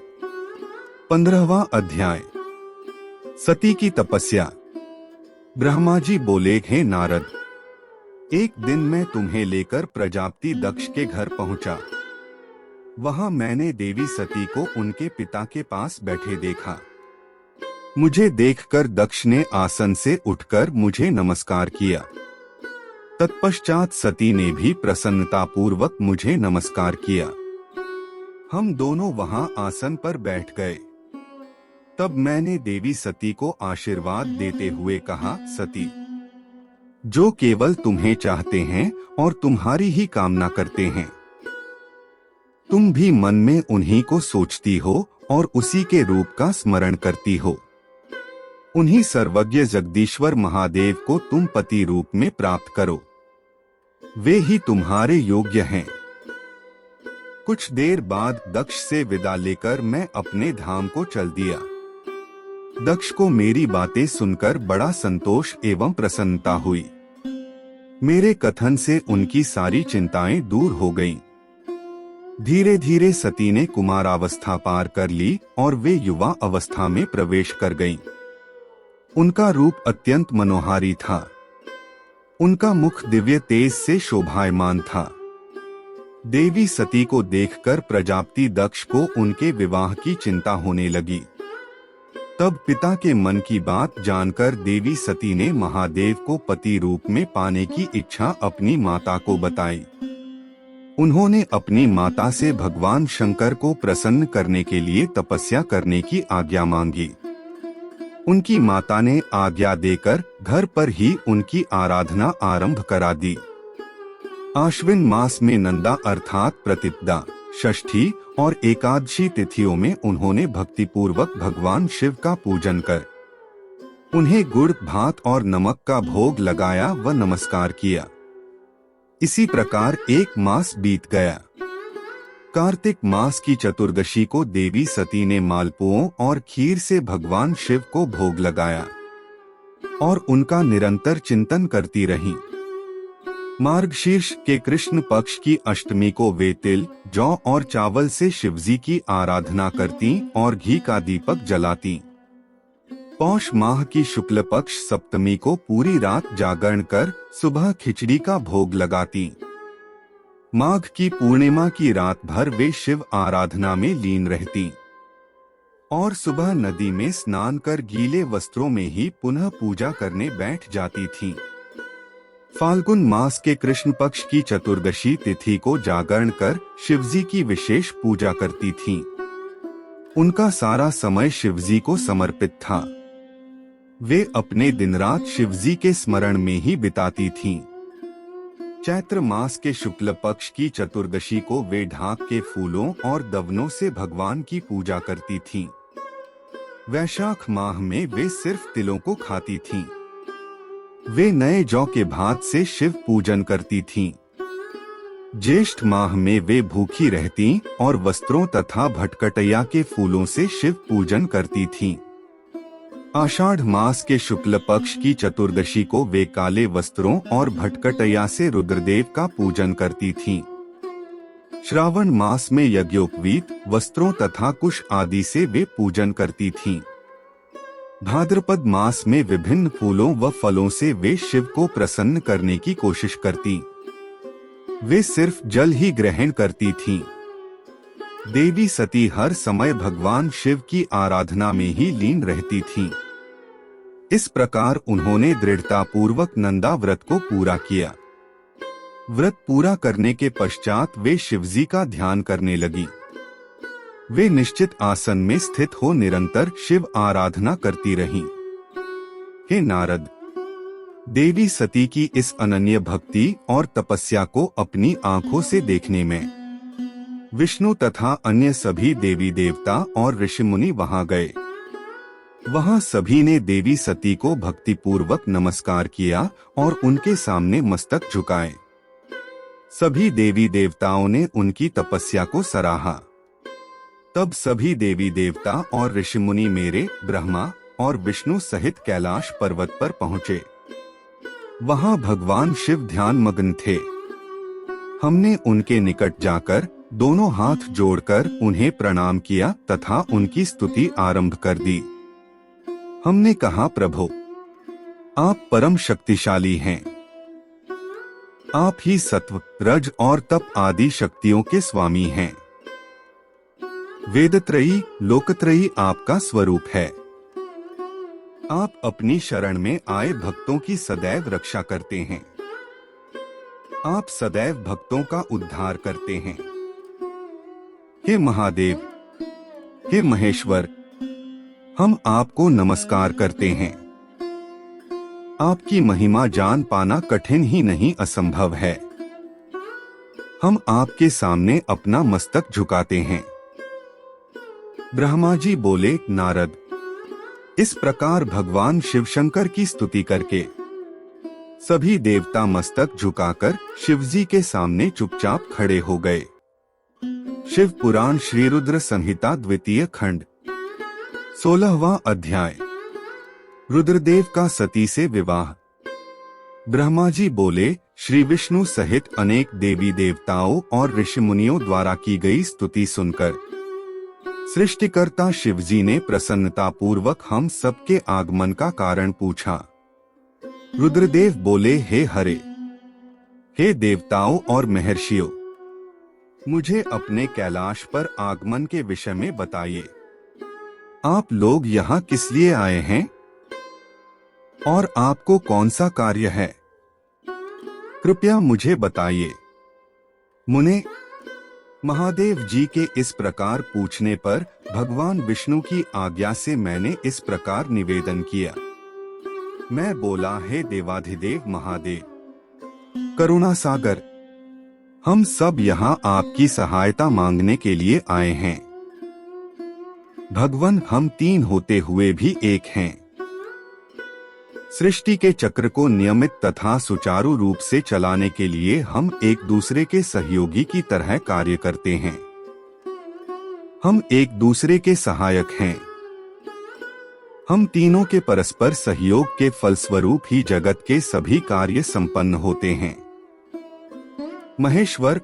Speaker 1: 15वां अध्याय। सती की तपस्या। ब्रह्मा जी बोले, हे नारद, एक दिन मैं तुम्हें लेकर प्रजापति दक्ष के घर पहुंचा। वहां मैंने देवी सती को उनके पिता के पास बैठे देखा। मुझे देखकर दक्ष ने आसन से उठकर मुझे नमस्कार किया। तत्पश्चात सती ने भी प्रसन्नतापूर्वक मुझे नमस्कार किया। हम दोनों वहां आसन पर बैठ गए। तब मैंने देवी सती को आशीर्वाद देते हुए कहा, सती, जो केवल तुम्हें चाहते हैं और तुम्हारी ही कामना करते हैं, तुम भी मन में उन्हीं को सोचती हो और उसी के रूप का स्मरण करती हो। उन्हीं सर्वज्ञ जगदीश्वर महादेव को तुम पति रूप में प्राप्त करो, वे ही तुम्हारे योग्य हैं। कुछ देर बाद दक्ष से विदा लेकर मैं अपने धाम को चल दिया। दक्ष को मेरी बातें सुनकर बड़ा संतोष एवं प्रसन्नता हुई। मेरे कथन से उनकी सारी चिंताएं दूर हो गईं। धीरे धीरे सती ने कुमारावस्था पार कर ली और वे युवा अवस्था में प्रवेश कर गईं। उनका रूप अत्यंत मनोहारी था। उनका मुख दिव्य तेज से शोभायमान था। देवी सती को देखकर प्रजापति दक्ष को उनके विवाह की चिंता होने लगी। तब पिता के मन की बात जानकर देवी सती ने महादेव को पति रूप में पाने की इच्छा अपनी माता को बताई। उन्होंने अपनी माता से भगवान शंकर को प्रसन्न करने के लिए तपस्या करने की आज्ञा मांगी। उनकी माता ने आज्ञा देकर घर पर ही उनकी आराधना आरंभ करा दी। आश्विन मास में नंदा अर्थात प्रतिपदा, षष्ठी और एकादशी तिथियों में उन्होंने भक्तिपूर्वक भगवान शिव का पूजन कर उन्हें गुड़, भात और नमक का भोग लगाया व नमस्कार किया। इसी प्रकार एक मास बीत गया। कार्तिक मास की चतुर्दशी को देवी सती ने मालपुओं और खीर से भगवान शिव को भोग लगाया और उनका निरंतर चिंतन करती रहीं। मार्गशीर्ष के कृष्ण पक्ष की अष्टमी को वे तिल, जौ और चावल से शिवजी की आराधना करती और घी का दीपक जलाती। पौष माह की शुक्ल पक्ष सप्तमी को पूरी रात जागरण कर सुबह खिचड़ी का भोग लगाती। माघ की पूर्णिमा की रात भर वे शिव आराधना में लीन रहती और सुबह नदी में स्नान कर गीले वस्त्रों में ही पुनः पूजा करने बैठ जाती थीं। फाल्गुन मास के कृष्ण पक्ष की चतुर्दशी तिथि को जागरण कर शिवजी की विशेष पूजा करती थीं। उनका सारा समय शिवजी को समर्पित था। वे अपने दिन रात शिवजी के स्मरण में ही बिताती थीं। चैत्र मास के शुक्ल पक्ष की चतुर्दशी को वे ढाक के फूलों और दवनों से भगवान की पूजा करती थीं। वैशाख माह में वे सिर्फ तिलों को खाती थीं। वे नए जौ के भात से शिव पूजन करती थीं। ज्येष्ठ माह में वे भूखी रहती और वस्त्रों तथा भटकटैया के फूलों से शिव पूजन करती थीं। आषाढ़ मास के शुक्ल पक्ष की चतुर्दशी को वे काले वस्त्रों और भटकटैया से रुद्रदेव का पूजन करती थीं। श्रावण मास में यज्ञोपवीत वस्त्रों तथा कुश आदि से वे पूजन करती थीं। भाद्रपद मास में विभिन्न फूलों व फलों से वे शिव को प्रसन्न करने की कोशिश करती। वे सिर्फ जल ही ग्रहण करती थीं। देवी सती हर समय भगवान शिव की आराधना में ही लीन रहती थीं। इस प्रकार उन्होंने दृढ़तापूर्वक नंदा व्रत को पूरा किया। व्रत पूरा करने के पश्चात वे शिवजी का ध्यान करने लगी। वे निश्चित आसन में स्थित हो निरंतर शिव आराधना करती रहीं। हे नारद, देवी सती की इस अनन्य भक्ति और तपस्या को अपनी आंखों से देखने में विष्णु तथा अन्य सभी देवी देवता और ऋषि मुनि वहां गए। वहां सभी ने देवी सती को भक्तिपूर्वक नमस्कार किया और उनके सामने मस्तक झुकाए। सभी देवी देवताओं ने उनकी तपस्या को सराहा। तब सभी देवी देवता और ऋषि मुनि मेरे, ब्रह्मा और विष्णु सहित कैलाश पर्वत पर पहुँचे। वहां भगवान शिव ध्यान मग्न थे। हमने उनके निकट जाकर दोनों हाथ जोड़कर उन्हें प्रणाम किया तथा उनकी स्तुति आरंभ कर दी। हमने कहा, प्रभु, आप परम शक्तिशाली हैं। आप ही सत्व, रज और तप आदि शक्तियों के स्वामी हैं। वेदत्रयी, लोकत्रयी आपका स्वरूप है। आप अपनी शरण में आए भक्तों की सदैव रक्षा करते हैं। आप सदैव भक्तों का उद्धार करते हैं। हे महादेव, हे महेश्वर, हम आपको नमस्कार करते हैं। आपकी महिमा जान पाना कठिन ही नहीं असंभव है। हम आपके सामने अपना मस्तक झुकाते हैं। ब्रह्मा जी बोले, नारद, इस प्रकार भगवान शिव शंकर की स्तुति करके सभी देवता मस्तक झुकाकर शिवजी के सामने चुपचाप खड़े हो गए। शिव पुराण श्री रुद्र संहिता द्वितीय खंड 16वां अध्याय। रुद्रदेव का सती से विवाह। ब्रह्मा जी बोले, श्री विष्णु सहित अनेक देवी देवताओं और ऋषि मुनियों द्वारा की गई स्तुति सुनकर सृष्टिकर्ता शिवजी ने प्रसन्नता पूर्वक हम सबके आगमन का कारण पूछा। रुद्रदेव बोले, हे हरे, हे देवताओं और महर्षियों, मुझे अपने कैलाश पर आगमन के विषय में बताइए। आप लोग यहाँ किस लिए आए हैं और आपको कौन सा कार्य है? कृपया मुझे बताइए। मुने, महादेव जी के इस प्रकार पूछने पर भगवान विष्णु की आज्ञा से मैंने इस प्रकार निवेदन किया। मैं बोला, हे देवाधिदेव महादेव, करुणा सागर, हम सब यहाँ आपकी सहायता मांगने के लिए आए हैं। भगवान, हम तीन होते हुए भी एक हैं। सृष्टि के चक्र को नियमित तथा सुचारू रूप से चलाने के लिए हम एक दूसरे के सहयोगी की तरह कार्य करते हैं। हम एक दूसरे के सहायक हैं। हम तीनों के परस्पर सहयोग के फलस्वरूप ही जगत के सभी कार्य संपन्न होते हैं। महेश्वर,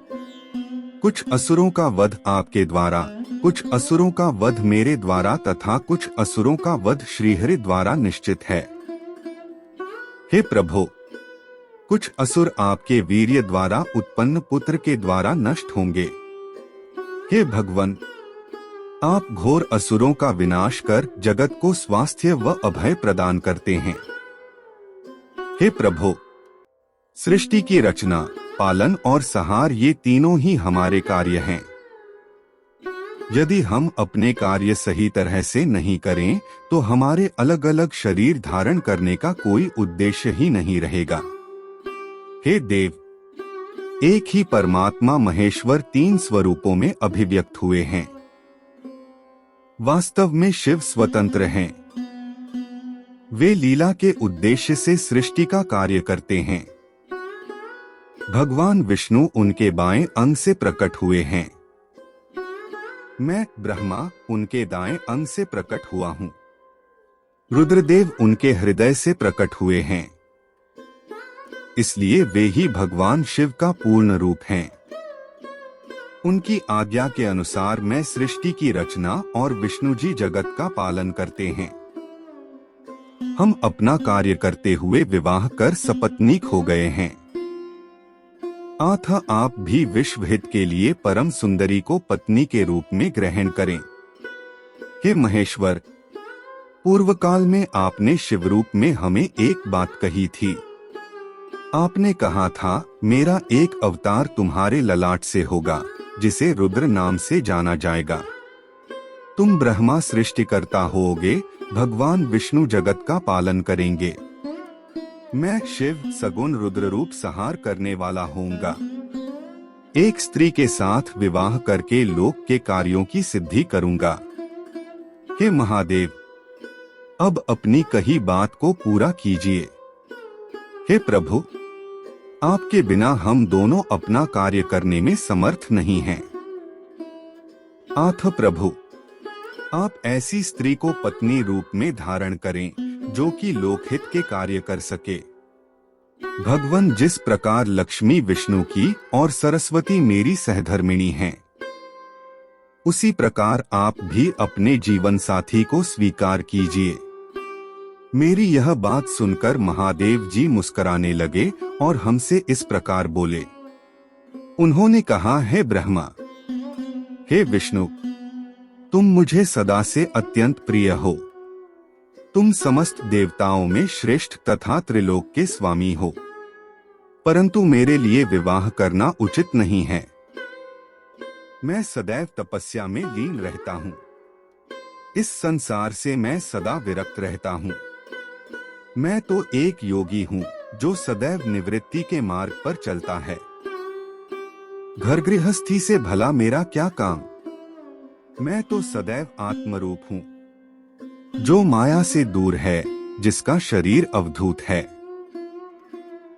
Speaker 1: कुछ असुरों का वध आपके द्वारा, कुछ असुरों का वध मेरे द्वारा तथा कुछ असुरों का वध श्रीहरि द्वारा निश्चित है। हे प्रभु, कुछ असुर आपके वीर्य द्वारा उत्पन्न पुत्र के द्वारा नष्ट होंगे। हे भगवान, आप घोर असुरों का विनाश कर जगत को स्वास्थ्य व अभय प्रदान करते हैं। हे प्रभु, सृष्टि की रचना, पालन और संहार ये तीनों ही हमारे कार्य हैं। यदि हम अपने कार्य सही तरह से नहीं करें तो हमारे अलग अलग शरीर धारण करने का कोई उद्देश्य ही नहीं रहेगा। हे देव, एक ही परमात्मा महेश्वर तीन स्वरूपों में अभिव्यक्त हुए हैं। वास्तव में शिव स्वतंत्र हैं। वे लीला के उद्देश्य से सृष्टि का कार्य करते हैं। भगवान विष्णु उनके बाएं अंग से प्रकट हुए हैं। मैं ब्रह्मा उनके दाएं अंग से प्रकट हुआ हूँ। रुद्रदेव उनके हृदय से प्रकट हुए हैं। इसलिए वे ही भगवान शिव का पूर्ण रूप हैं। उनकी आज्ञा के अनुसार मैं सृष्टि की रचना और विष्णु जी जगत का पालन करते हैं। हम अपना कार्य करते हुए विवाह कर सपत्नीक हो गए हैं। अतः आप भी विश्व हित के लिए परम सुंदरी को पत्नी के रूप में ग्रहण करें। हे महेश्वर, पूर्व काल में आपने शिव रूप में हमें एक बात कही थी। आपने कहा था, मेरा एक अवतार तुम्हारे ललाट से होगा जिसे रुद्र नाम से जाना जाएगा। तुम ब्रह्मा सृष्टिकर्ता होगे, भगवान विष्णु जगत का पालन करेंगे। मैं शिव सगुण रुद्र रूप संहार करने वाला होऊंगा। एक स्त्री के साथ विवाह करके लोक के कार्यों की सिद्धि करूंगा। हे महादेव, अब अपनी कही बात को पूरा कीजिए। हे प्रभु, आपके बिना हम दोनों अपना कार्य करने में समर्थ नहीं हैं। अतः प्रभु, आप ऐसी स्त्री को पत्नी रूप में धारण करें जो कि लोकहित के कार्य कर सके। भगवान, जिस प्रकार लक्ष्मी विष्णु की और सरस्वती मेरी सहधर्मिणी हैं, उसी प्रकार आप भी अपने जीवन साथी को स्वीकार कीजिए। मेरी यह बात सुनकर महादेव जी मुस्कुराने लगे और हमसे इस प्रकार बोले। उन्होंने कहा, हे ब्रह्मा, हे विष्णु, तुम मुझे सदा से अत्यंत प्रिय हो। तुम समस्त देवताओं में श्रेष्ठ तथा त्रिलोक के स्वामी हो, परंतु मेरे लिए विवाह करना उचित नहीं है। मैं सदैव तपस्या में लीन रहता हूँ। इस संसार से मैं सदा विरक्त रहता हूँ। मैं तो एक योगी हूँ जो सदैव निवृत्ति के मार्ग पर चलता है। घर गृहस्थी से भला मेरा क्या काम? मैं तो सदैव आत्मरूप हूँ, जो माया से दूर है, जिसका शरीर अवधूत है।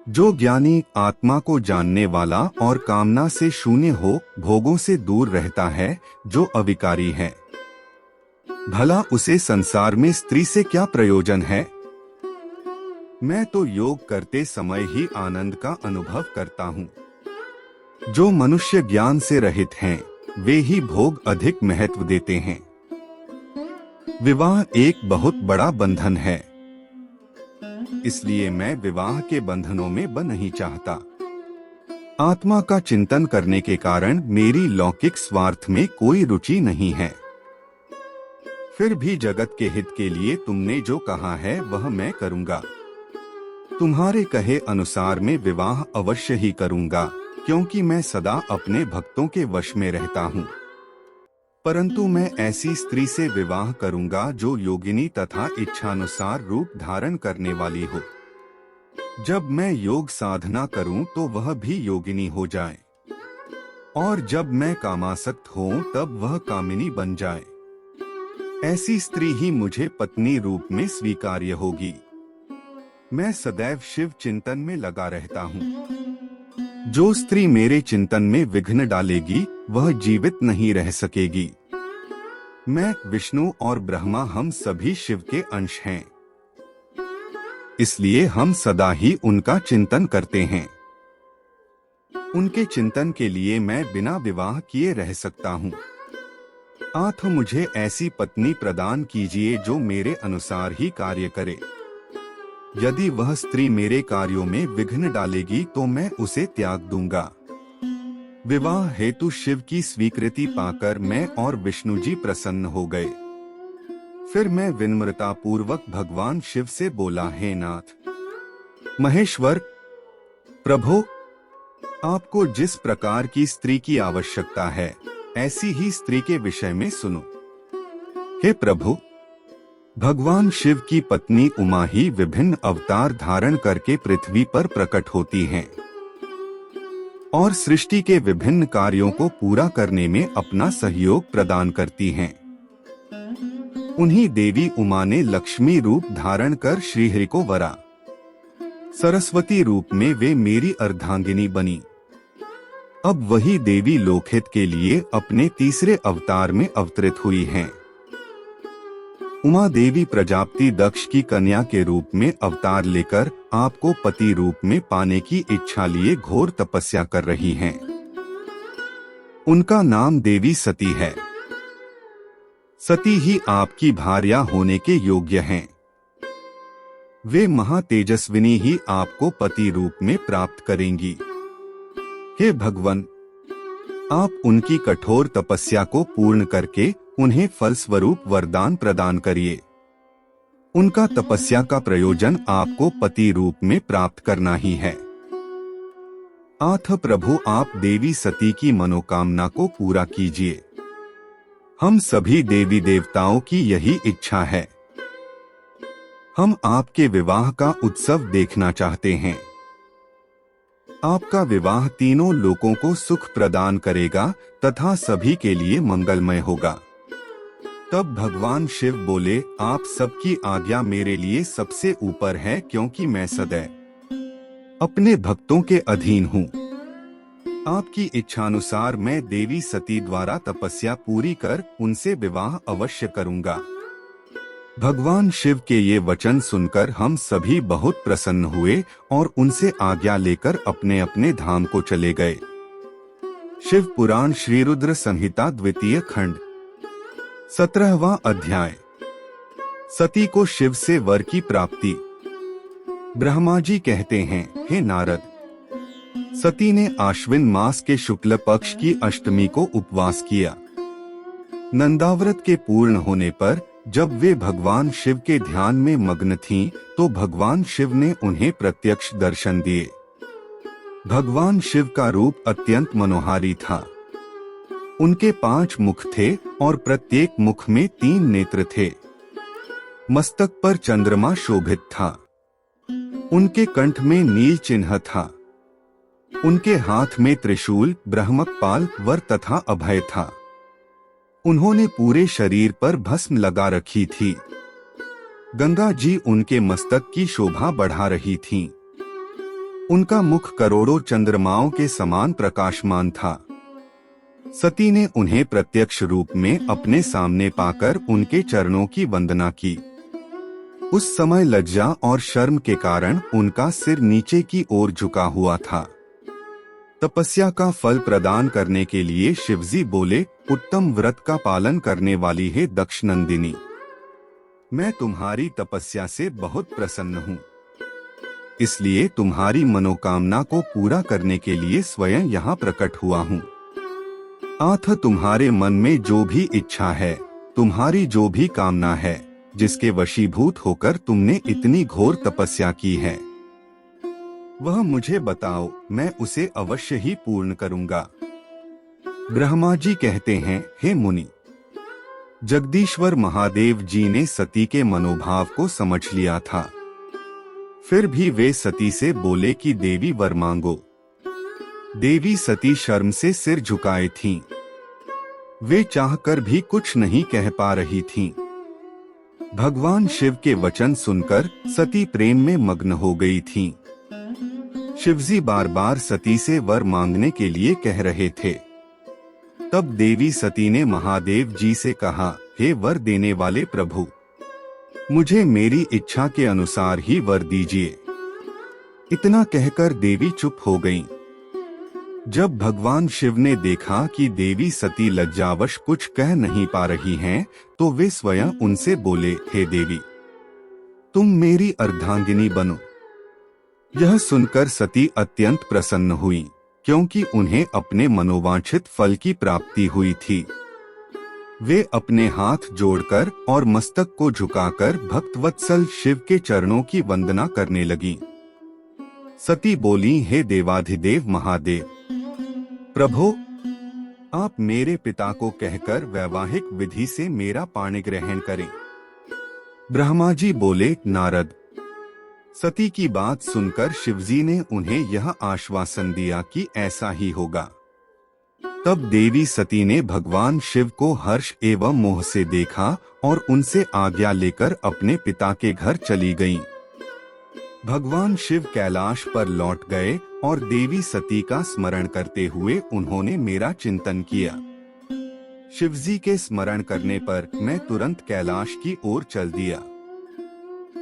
Speaker 1: जो ज्ञानी आत्मा को जानने वाला और कामना से शून्य हो, भोगों से दूर रहता है, जो अविकारी है। भला उसे संसार में स्त्री से क्या प्रयोजन है? मैं तो योग करते समय ही आनंद का अनुभव करता हूँ। जो मनुष्य ज्ञान से रहित हैं, वे ही भोग अधिक महत्व देते हैं। विवाह एक बहुत बड़ा बंधन है, इसलिए मैं विवाह के बंधनों में बंध नहीं चाहता। आत्मा का चिंतन करने के कारण मेरी लौकिक स्वार्थ में कोई रुचि नहीं है। फिर भी जगत के हित के लिए तुमने जो कहा है वह मैं करूंगा। तुम्हारे कहे अनुसार मैं विवाह अवश्य ही करूंगा, क्योंकि मैं सदा अपने भक्तों के वश में रहता हूँ। परंतु मैं ऐसी स्त्री से विवाह करूंगा जो योगिनी तथा इच्छानुसार रूप धारण करने वाली हो। जब मैं योग साधना करूं तो वह भी योगिनी हो जाए, और जब मैं कामासक्त हूं तब वह कामिनी बन जाए। ऐसी स्त्री ही मुझे पत्नी रूप में स्वीकार्य होगी। मैं सदैव शिव चिंतन में लगा रहता हूँ। जो स्त्री मेरे चिंतन में विघ्न डालेगी वह जीवित नहीं रह सकेगी। मैं, विष्णु और ब्रह्मा हम सभी शिव के अंश हैं, इसलिए हम सदा ही उनका चिंतन करते हैं। उनके चिंतन के लिए मैं बिना विवाह किए रह सकता हूँ। आथ मुझे ऐसी पत्नी प्रदान कीजिए जो मेरे अनुसार ही कार्य करे। यदि वह स्त्री मेरे कार्यों में विघ्न डालेगी तो मैं उसे त्याग दूंगा। विवाह हेतु शिव की स्वीकृति पाकर मैं और विष्णु जी प्रसन्न हो गए। फिर मैं विनम्रता पूर्वक भगवान शिव से बोला, हे नाथ महेश्वर, प्रभु, आपको जिस प्रकार की स्त्री की आवश्यकता है, ऐसी ही स्त्री के विषय में सुनो। हे प्रभु, भगवान शिव की पत्नी उमा ही विभिन्न अवतार धारण करके पृथ्वी पर प्रकट होती हैं और सृष्टि के विभिन्न कार्यों को पूरा करने में अपना सहयोग प्रदान करती हैं। उन्हीं देवी उमा ने लक्ष्मी रूप धारण कर श्रीहरि को वरा। सरस्वती रूप में वे मेरी अर्धांगिनी बनी। अब वही देवी लोकहित के लिए अपने तीसरे अवतार में अवतरित हुई हैं। उमा देवी प्रजापति दक्ष की कन्या के रूप में अवतार लेकर आपको पति रूप में पाने की इच्छा लिए घोर तपस्या कर रही हैं। उनका नाम देवी सती है। सती ही आपकी भार्या होने के योग्य हैं। वे महातेजस्विनी ही आपको पति रूप में प्राप्त करेंगी। हे भगवान, आप उनकी कठोर तपस्या को पूर्ण करके उन्हें फलस्वरूप वरदान प्रदान करिए। उनका तपस्या का प्रयोजन आपको पति रूप में प्राप्त करना ही है। आथ प्रभु, आप देवी सती की मनोकामना को पूरा कीजिए। हम सभी देवी देवताओं की यही इच्छा है। हम आपके विवाह का उत्सव देखना चाहते हैं। आपका विवाह तीनों लोकों को सुख प्रदान करेगा तथा सभी के लिए मंगलमय होगा। तब भगवान शिव बोले, आप सबकी आज्ञा मेरे लिए सबसे ऊपर है, क्योंकि मैं सदैव अपने भक्तों के अधीन हूँ। आपकी इच्छानुसार मैं देवी सती द्वारा तपस्या पूरी कर उनसे विवाह अवश्य करूँगा। भगवान शिव के ये वचन सुनकर हम सभी बहुत प्रसन्न हुए और उनसे आज्ञा लेकर अपने अपने धाम को चले गए। शिव पुराण श्री रुद्र संहिता द्वितीय खंड 17वां अध्याय। सती को शिव से वर की प्राप्ति। ब्रह्मा जी कहते हैं, हे नारद, सती ने आश्विन मास के शुक्ल पक्ष की अष्टमी को उपवास किया। नंदाव्रत के पूर्ण होने पर जब वे भगवान शिव के ध्यान में मग्न थीं, तो भगवान शिव ने उन्हें प्रत्यक्ष दर्शन दिए। भगवान शिव का रूप अत्यंत मनोहारी था। उनके 5 मुख थे और प्रत्येक मुख में 3 नेत्र थे। मस्तक पर चंद्रमा शोभित था। उनके कंठ में नील चिन्ह था। उनके हाथ में त्रिशूल, ब्रह्मकपाल, वर तथा अभय था। उन्होंने पूरे शरीर पर भस्म लगा रखी थी। गंगा जी उनके मस्तक की शोभा बढ़ा रही थीं। उनका मुख करोड़ों चंद्रमाओं के समान प्रकाशमान था। सती ने उन्हें प्रत्यक्ष रूप में अपने सामने पाकर उनके चरणों की वंदना की। उस समय लज्जा और शर्म के कारण उनका सिर नीचे की ओर झुका हुआ था। तपस्या का फल प्रदान करने के लिए शिवजी बोले, उत्तम व्रत का पालन करने वाली है दक्ष नंदिनी, मैं तुम्हारी तपस्या से बहुत प्रसन्न हूँ। इसलिए तुम्हारी मनोकामना को पूरा करने के लिए स्वयं यहाँ प्रकट हुआ हूँ। आथ तुम्हारे मन में जो भी इच्छा है, तुम्हारी जो भी कामना है, जिसके वशीभूत होकर तुमने इतनी घोर तपस्या की है, वह मुझे बताओ, मैं उसे अवश्य ही पूर्ण करूँगा। ब्रह्मा जी कहते हैं, हे मुनि, जगदीश्वर महादेव जी ने सती के मनोभाव को समझ लिया था। फिर भी वे सती से बोले कि देवी वर मांगो। देवी सती शर्म से सिर झुकाए थीं। वे चाहकर भी कुछ नहीं कह पा रही थीं। भगवान शिव के वचन सुनकर सती प्रेम में मग्न हो गई थीं। शिवजी बार बार सती से वर मांगने के लिए कह रहे थे। तब देवी सती ने महादेव जी से कहा, हे वर देने वाले प्रभु, मुझे मेरी इच्छा के अनुसार ही वर दीजिए। इतना कहकर देवी चुप हो गईं। जब भगवान शिव ने देखा कि देवी सती लज्जावश कुछ कह नहीं पा रही हैं, तो वे स्वयं उनसे बोले, हे देवी, तुम मेरी अर्धांगिनी बनो। यह सुनकर सती अत्यंत प्रसन्न हुई, क्योंकि उन्हें अपने मनोवांछित फल की प्राप्ति हुई थी। वे अपने हाथ जोड़कर और मस्तक को झुकाकर भक्तवत्सल शिव के चरणों की वंदना करने लगीं। सती बोली, हे देवाधिदेव महादेव, प्रभो, आप मेरे पिता को कहकर वैवाहिक विधि से मेरा पाणी ग्रहण करें। ब्रह्मा जी बोले, नारद। सती की बात सुनकर शिवजी ने उन्हें यह आश्वासन दिया कि ऐसा ही होगा। तब देवी सती ने भगवान शिव को हर्ष एवं मोह से देखा और उनसे आज्ञा लेकर अपने पिता के घर चली गईं। भगवान शिव कैलाश पर लौट गए और देवी सती का स्मरण करते हुए उन्होंने मेरा चिंतन किया। शिवजी के स्मरण करने पर मैं तुरंत कैलाश की ओर चल दिया।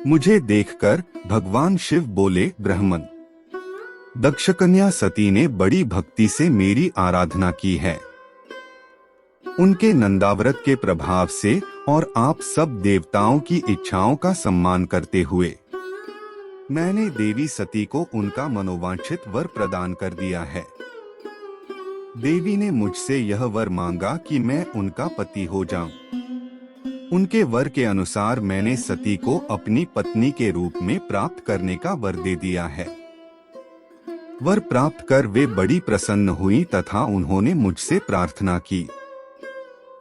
Speaker 1: मुझे देखकर भगवान शिव बोले, ब्राह्मण, दक्ष कन्या सती ने बड़ी भक्ति से मेरी आराधना की है। उनके नंदाव्रत के प्रभाव से और आप सब देवताओं की इच्छाओं का सम्मान करते हुए मैंने देवी सती को उनका मनोवांछित वर प्रदान कर दिया है। देवी ने मुझसे यह वर मांगा कि मैं उनका पति हो जाऊं। उनके वर के अनुसार मैंने सती को अपनी पत्नी के रूप में प्राप्त करने का वर दे दिया है। वर प्राप्त कर वे बड़ी प्रसन्न हुई तथा उन्होंने मुझसे प्रार्थना की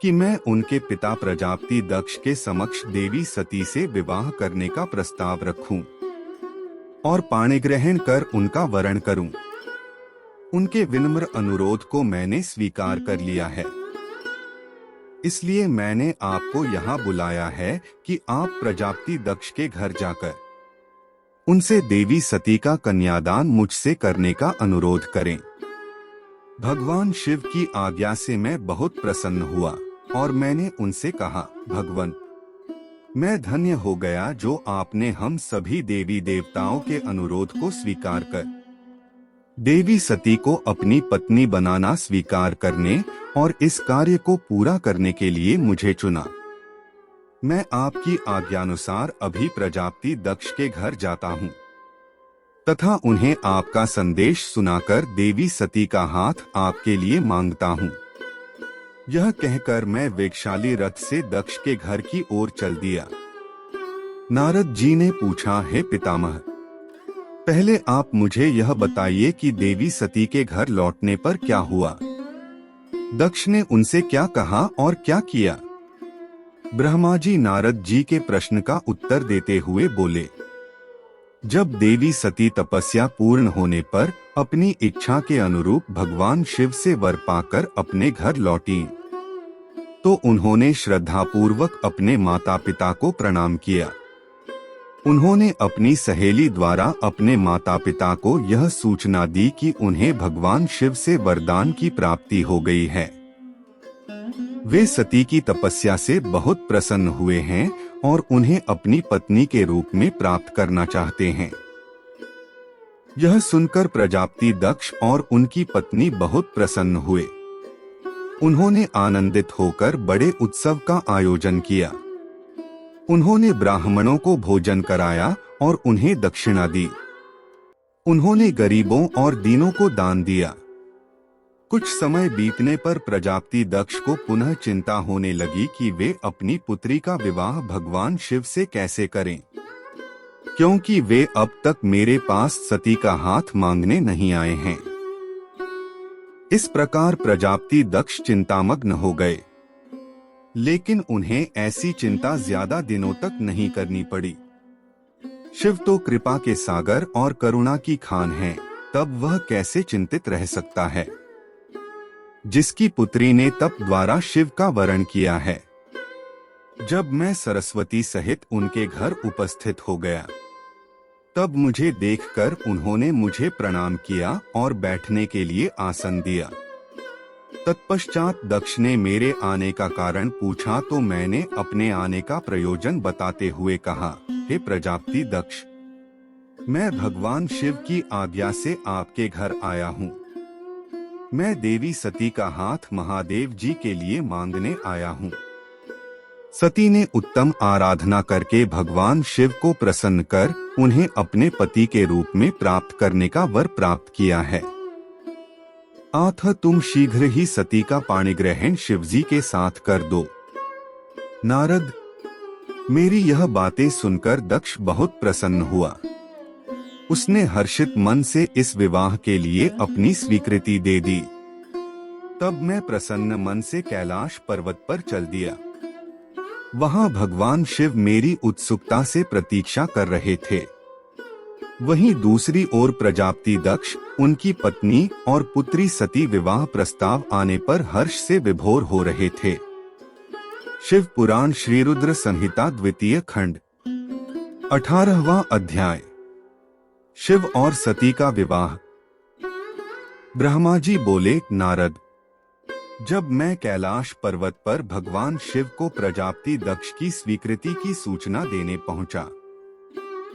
Speaker 1: कि मैं उनके पिता प्रजापति दक्ष के समक्ष देवी सती से विवाह करने का प्रस्ताव रखूं और पाणी ग्रहण कर उनका वरण करूं। उनके विनम्र अनुरोध को मैंने स्वीकार कर लिया है। इसलिए मैंने आपको यहाँ बुलाया है कि आप प्रजापति दक्ष के घर जाकर उनसे देवी सती का कन्यादान मुझसे करने का अनुरोध करें। भगवान शिव की आज्ञा से मैं बहुत प्रसन्न हुआ और मैंने उनसे कहा, भगवान, मैं धन्य हो गया जो आपने हम सभी देवी देवताओं के अनुरोध को स्वीकार कर देवी सती को अपनी पत्नी बनाना स्वीकार करने और इस कार्य को पूरा करने के लिए मुझे चुना। मैं आपकी आज्ञानुसार अभी प्रजापति दक्ष के घर जाता हूँ तथा उन्हें आपका संदेश सुनाकर देवी सती का हाथ आपके लिए मांगता हूँ। यह कहकर मैं वेगशाली रथ से दक्ष के घर की ओर चल दिया। नारद जी ने पूछा, हे पितामह, पहले आप मुझे यह बताइए कि देवी सती के घर लौटने पर क्या हुआ? दक्ष ने उनसे क्या कहा और क्या किया? ब्रह्मा जी नारद जी के प्रश्न का उत्तर देते हुए बोले, जब देवी सती तपस्या पूर्ण होने पर अपनी इच्छा के अनुरूप भगवान शिव से वर पाकर अपने घर लौटी, तो उन्होंने श्रद्धापूर्वक अपने माता पिता को प्रणाम किया। उन्होंने अपनी सहेली द्वारा अपने माता पिता को यह सूचना दी कि उन्हें भगवान शिव से वरदान की प्राप्ति हो गई है। वे सती की तपस्या से बहुत प्रसन्न हुए हैं और उन्हें अपनी पत्नी के रूप में प्राप्त करना चाहते हैं। यह सुनकर प्रजापति दक्ष और उनकी पत्नी बहुत प्रसन्न हुए। उन्होंने आनंदित होकर बड़े उत्सव का आयोजन किया। उन्होंने ब्राह्मणों को भोजन कराया और उन्हें दक्षिणा दी। उन्होंने गरीबों और दीनों को दान दिया। कुछ समय बीतने पर प्रजापति दक्ष को पुनः चिंता होने लगी कि वे अपनी पुत्री का विवाह भगवान शिव से कैसे करें, क्योंकि वे अब तक मेरे पास सती का हाथ मांगने नहीं आए हैं। इस प्रकार प्रजापति दक्ष चिंतामग्न हो गए, लेकिन उन्हें ऐसी चिंता ज्यादा दिनों तक नहीं करनी पड़ी। शिव तो कृपा के सागर और करुणा की खान है, तब वह कैसे चिंतित रह सकता है जिसकी पुत्री ने तप द्वारा शिव का वरण किया है। जब मैं सरस्वती सहित उनके घर उपस्थित हो गया, तब मुझे देखकर उन्होंने मुझे प्रणाम किया और बैठने के लिए आसन दिया। तत्पश्चात दक्ष ने मेरे आने का कारण पूछा, तो मैंने अपने आने का प्रयोजन बताते हुए कहा, हे प्रजापति दक्ष, मैं भगवान शिव की आज्ञा से आपके घर आया हूँ। मैं देवी सती का हाथ महादेव जी के लिए मांगने आया हूँ। सती ने उत्तम आराधना करके भगवान शिव को प्रसन्न कर उन्हें अपने पति के रूप में प्राप्त करने का वर प्राप्त किया है। अतः तुम शीघ्र ही सती का पाणिग्रहण शिवजी के साथ कर दो। नारद, मेरी यह बातें सुनकर दक्ष बहुत प्रसन्न हुआ। उसने हर्षित मन से इस विवाह के लिए अपनी स्वीकृति दे दी। तब मैं प्रसन्न मन से कैलाश पर्वत पर चल दिया। वहां भगवान शिव मेरी उत्सुकता से प्रतीक्षा कर रहे थे। वहीं दूसरी ओर प्रजापति दक्ष, उनकी पत्नी और पुत्री सती विवाह प्रस्ताव आने पर हर्ष से विभोर हो रहे थे। शिव पुराण श्री रुद्र संहिता द्वितीय खंड 18वां अध्याय। शिव और सती का विवाह। ब्रह्मा जी बोले, नारद, जब मैं कैलाश पर्वत पर भगवान शिव को प्रजापति दक्ष की स्वीकृति की सूचना देने पहुंचा,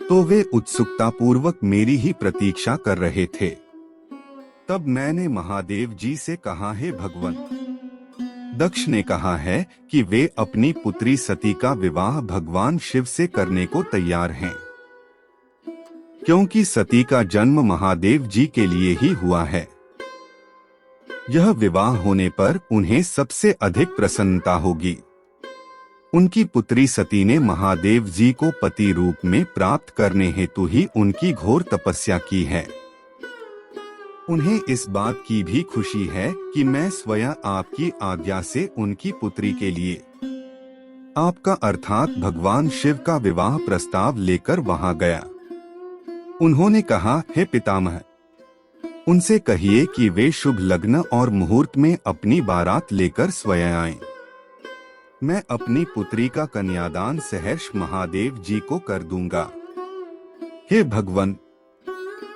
Speaker 1: तो वे उत्सुकता पूर्वक मेरी ही प्रतीक्षा कर रहे थे। तब मैंने महादेव जी से कहा, हे भगवान। दक्ष ने कहा है कि वे अपनी पुत्री सती का विवाह भगवान शिव से करने को तैयार हैं, क्योंकि सती का जन्म महादेव जी के लिए ही हुआ है। यह विवाह होने पर उन्हें सबसे अधिक प्रसन्नता होगी। उनकी पुत्री सती ने महादेव जी को पति रूप में प्राप्त करने हेतु ही उनकी घोर तपस्या की है। उन्हें इस बात की भी खुशी है कि मैं स्वयं आपकी आज्ञा से उनकी पुत्री के लिए आपका अर्थात भगवान शिव का विवाह प्रस्ताव लेकर वहां गया। उन्होंने कहा, हे पितामह, उनसे कहिए कि वे शुभ लग्न और मुहूर्त में अपनी बारात लेकर स्वयं आएं। मैं अपनी पुत्री का कन्यादान सहर्ष महादेव जी को कर दूंगा। हे भगवान,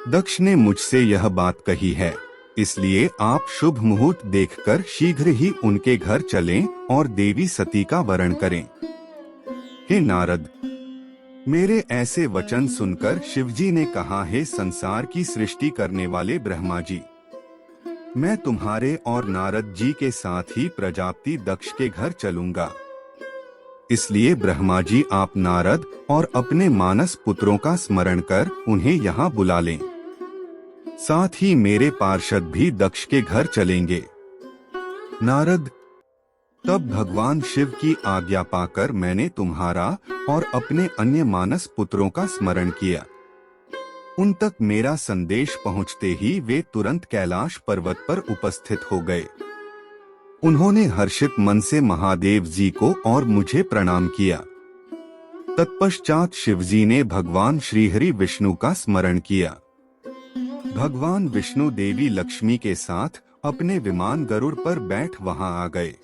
Speaker 1: दक्ष ने मुझसे यह बात कही है, इसलिए आप शुभ मुहूर्त देखकर शीघ्र ही उनके घर चलें और देवी सती का वरण करें। हे नारद, मेरे ऐसे वचन सुनकर शिवजी ने कहा, हे संसार की सृष्टि करने वाले ब्रह्मा जी, मैं तुम्हारे और नारद जी के साथ ही प्रजापति दक्ष के घर चलूंगा। इसलिए ब्रह्मा जी आप नारद और अपने मानस पुत्रों का स्मरण कर उन्हें यहाँ बुला लें। साथ ही मेरे पार्षद भी दक्ष के घर चलेंगे। नारद, तब भगवान शिव की आज्ञा पाकर मैंने तुम्हारा और अपने अन्य मानस पुत्रों का स्मरण किया। उन तक मेरा संदेश पहुंचते ही वे तुरंत कैलाश पर्वत पर उपस्थित हो गए। उन्होंने हर्षित मन से महादेव जी को और मुझे प्रणाम किया। तत्पश्चात शिवजी ने भगवान श्रीहरि विष्णु का स्मरण किया। भगवान विष्णु देवी लक्ष्मी के साथ अपने विमान गरुड़ पर बैठ वहां आ गए।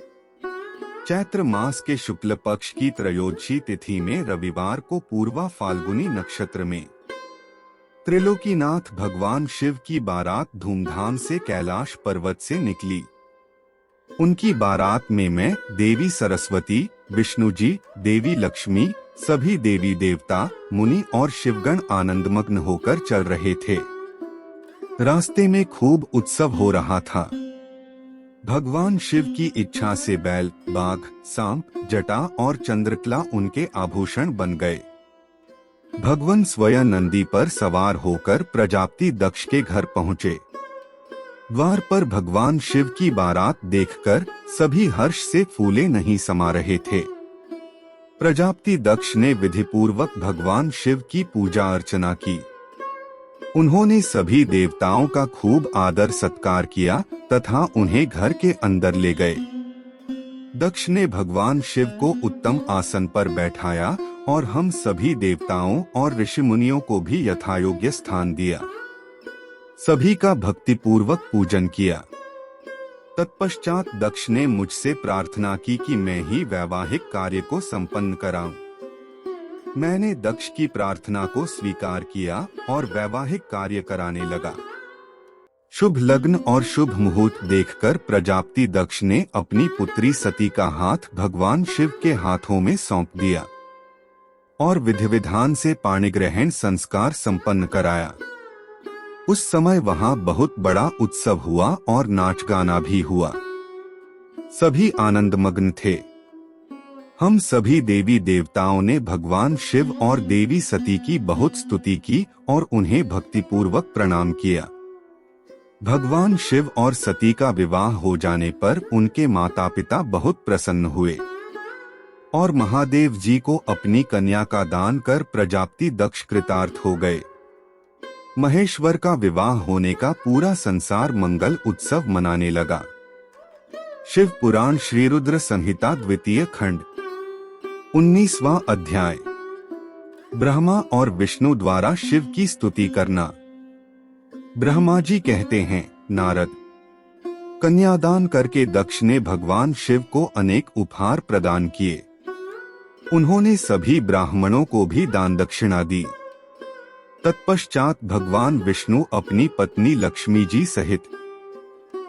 Speaker 1: चैत्र मास के शुक्ल पक्ष की त्रयोदशी तिथि में रविवार को पूर्वा फाल्गुनी नक्षत्र में त्रिलोकीनाथ भगवान शिव की बारात धूमधाम से कैलाश पर्वत से निकली। उनकी बारात में मैं, देवी सरस्वती, विष्णु जी, देवी लक्ष्मी, सभी देवी देवता, मुनि और शिवगण आनंदमग्न होकर चल रहे थे। रास्ते में खूब उत्सव हो रहा था। भगवान शिव की इच्छा से बैल, बाघ, सांप, जटा और चंद्रकला उनके आभूषण बन गए। भगवान स्वयं नंदी पर सवार होकर प्रजापति दक्ष के घर पहुँचे। द्वार पर भगवान शिव की बारात देखकर सभी हर्ष से फूले नहीं समा रहे थे। प्रजापति दक्ष ने विधिपूर्वक भगवान शिव की पूजा अर्चना की। उन्होंने सभी देवताओं का खूब आदर सत्कार किया तथा उन्हें घर के अंदर ले गए। दक्ष ने भगवान शिव को उत्तम आसन पर बैठाया और हम सभी देवताओं और ऋषि मुनियों को भी यथायोग्य स्थान दिया। सभी का भक्तिपूर्वक पूजन किया। तत्पश्चात दक्ष ने मुझसे प्रार्थना की कि मैं ही वैवाहिक कार्य को संपन्न कराऊं। मैंने दक्ष की प्रार्थना को स्वीकार किया और वैवाहिक कार्य कराने लगा। शुभ लग्न और शुभ मुहूर्त देखकर प्रजापति दक्ष ने अपनी पुत्री सती का हाथ भगवान शिव के हाथों में सौंप दिया और विधि विधान से पाणिग्रहण संस्कार संपन्न कराया। उस समय वहां बहुत बड़ा उत्सव हुआ और नाच गाना भी हुआ। सभी आनंदमग्न थे। हम सभी देवी देवताओं ने भगवान शिव और देवी सती की बहुत स्तुति की और उन्हें भक्तिपूर्वक प्रणाम किया। भगवान शिव और सती का विवाह हो जाने पर उनके माता पिता बहुत प्रसन्न हुए और महादेव जी को अपनी कन्या का दान कर प्रजापति दक्ष कृतार्थ हो गए। महेश्वर का विवाह होने का पूरा संसार मंगल उत्सव मनाने लगा। शिव पुराण श्री रुद्र संहिता द्वितीय खंड 19वां अध्याय। ब्रह्मा और विष्णु द्वारा शिव की स्तुति करना। ब्रह्मा जी कहते हैं, नारद, कन्यादान करके दक्ष ने भगवान शिव को अनेक उपहार प्रदान किए। उन्होंने सभी ब्राह्मणों को भी दान दक्षिणा दी। तत्पश्चात भगवान विष्णु अपनी पत्नी लक्ष्मी जी सहित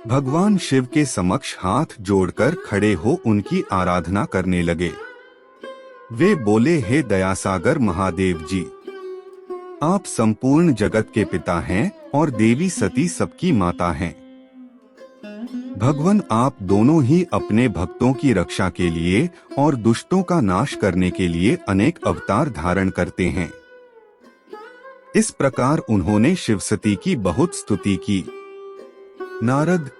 Speaker 1: भगवान शिव के समक्ष हाथ जोड़कर खड़े हो उनकी आराधना करने लगे। वे बोले, हे दयासागर महादेव जी, आप संपूर्ण जगत के पिता हैं और देवी सती सबकी माता हैं। भगवान आप दोनों ही अपने भक्तों की रक्षा के लिए और दुष्टों का नाश करने के लिए अनेक अवतार धारण करते हैं। इस प्रकार उन्होंने शिवसती की बहुत स्तुति की। नारद,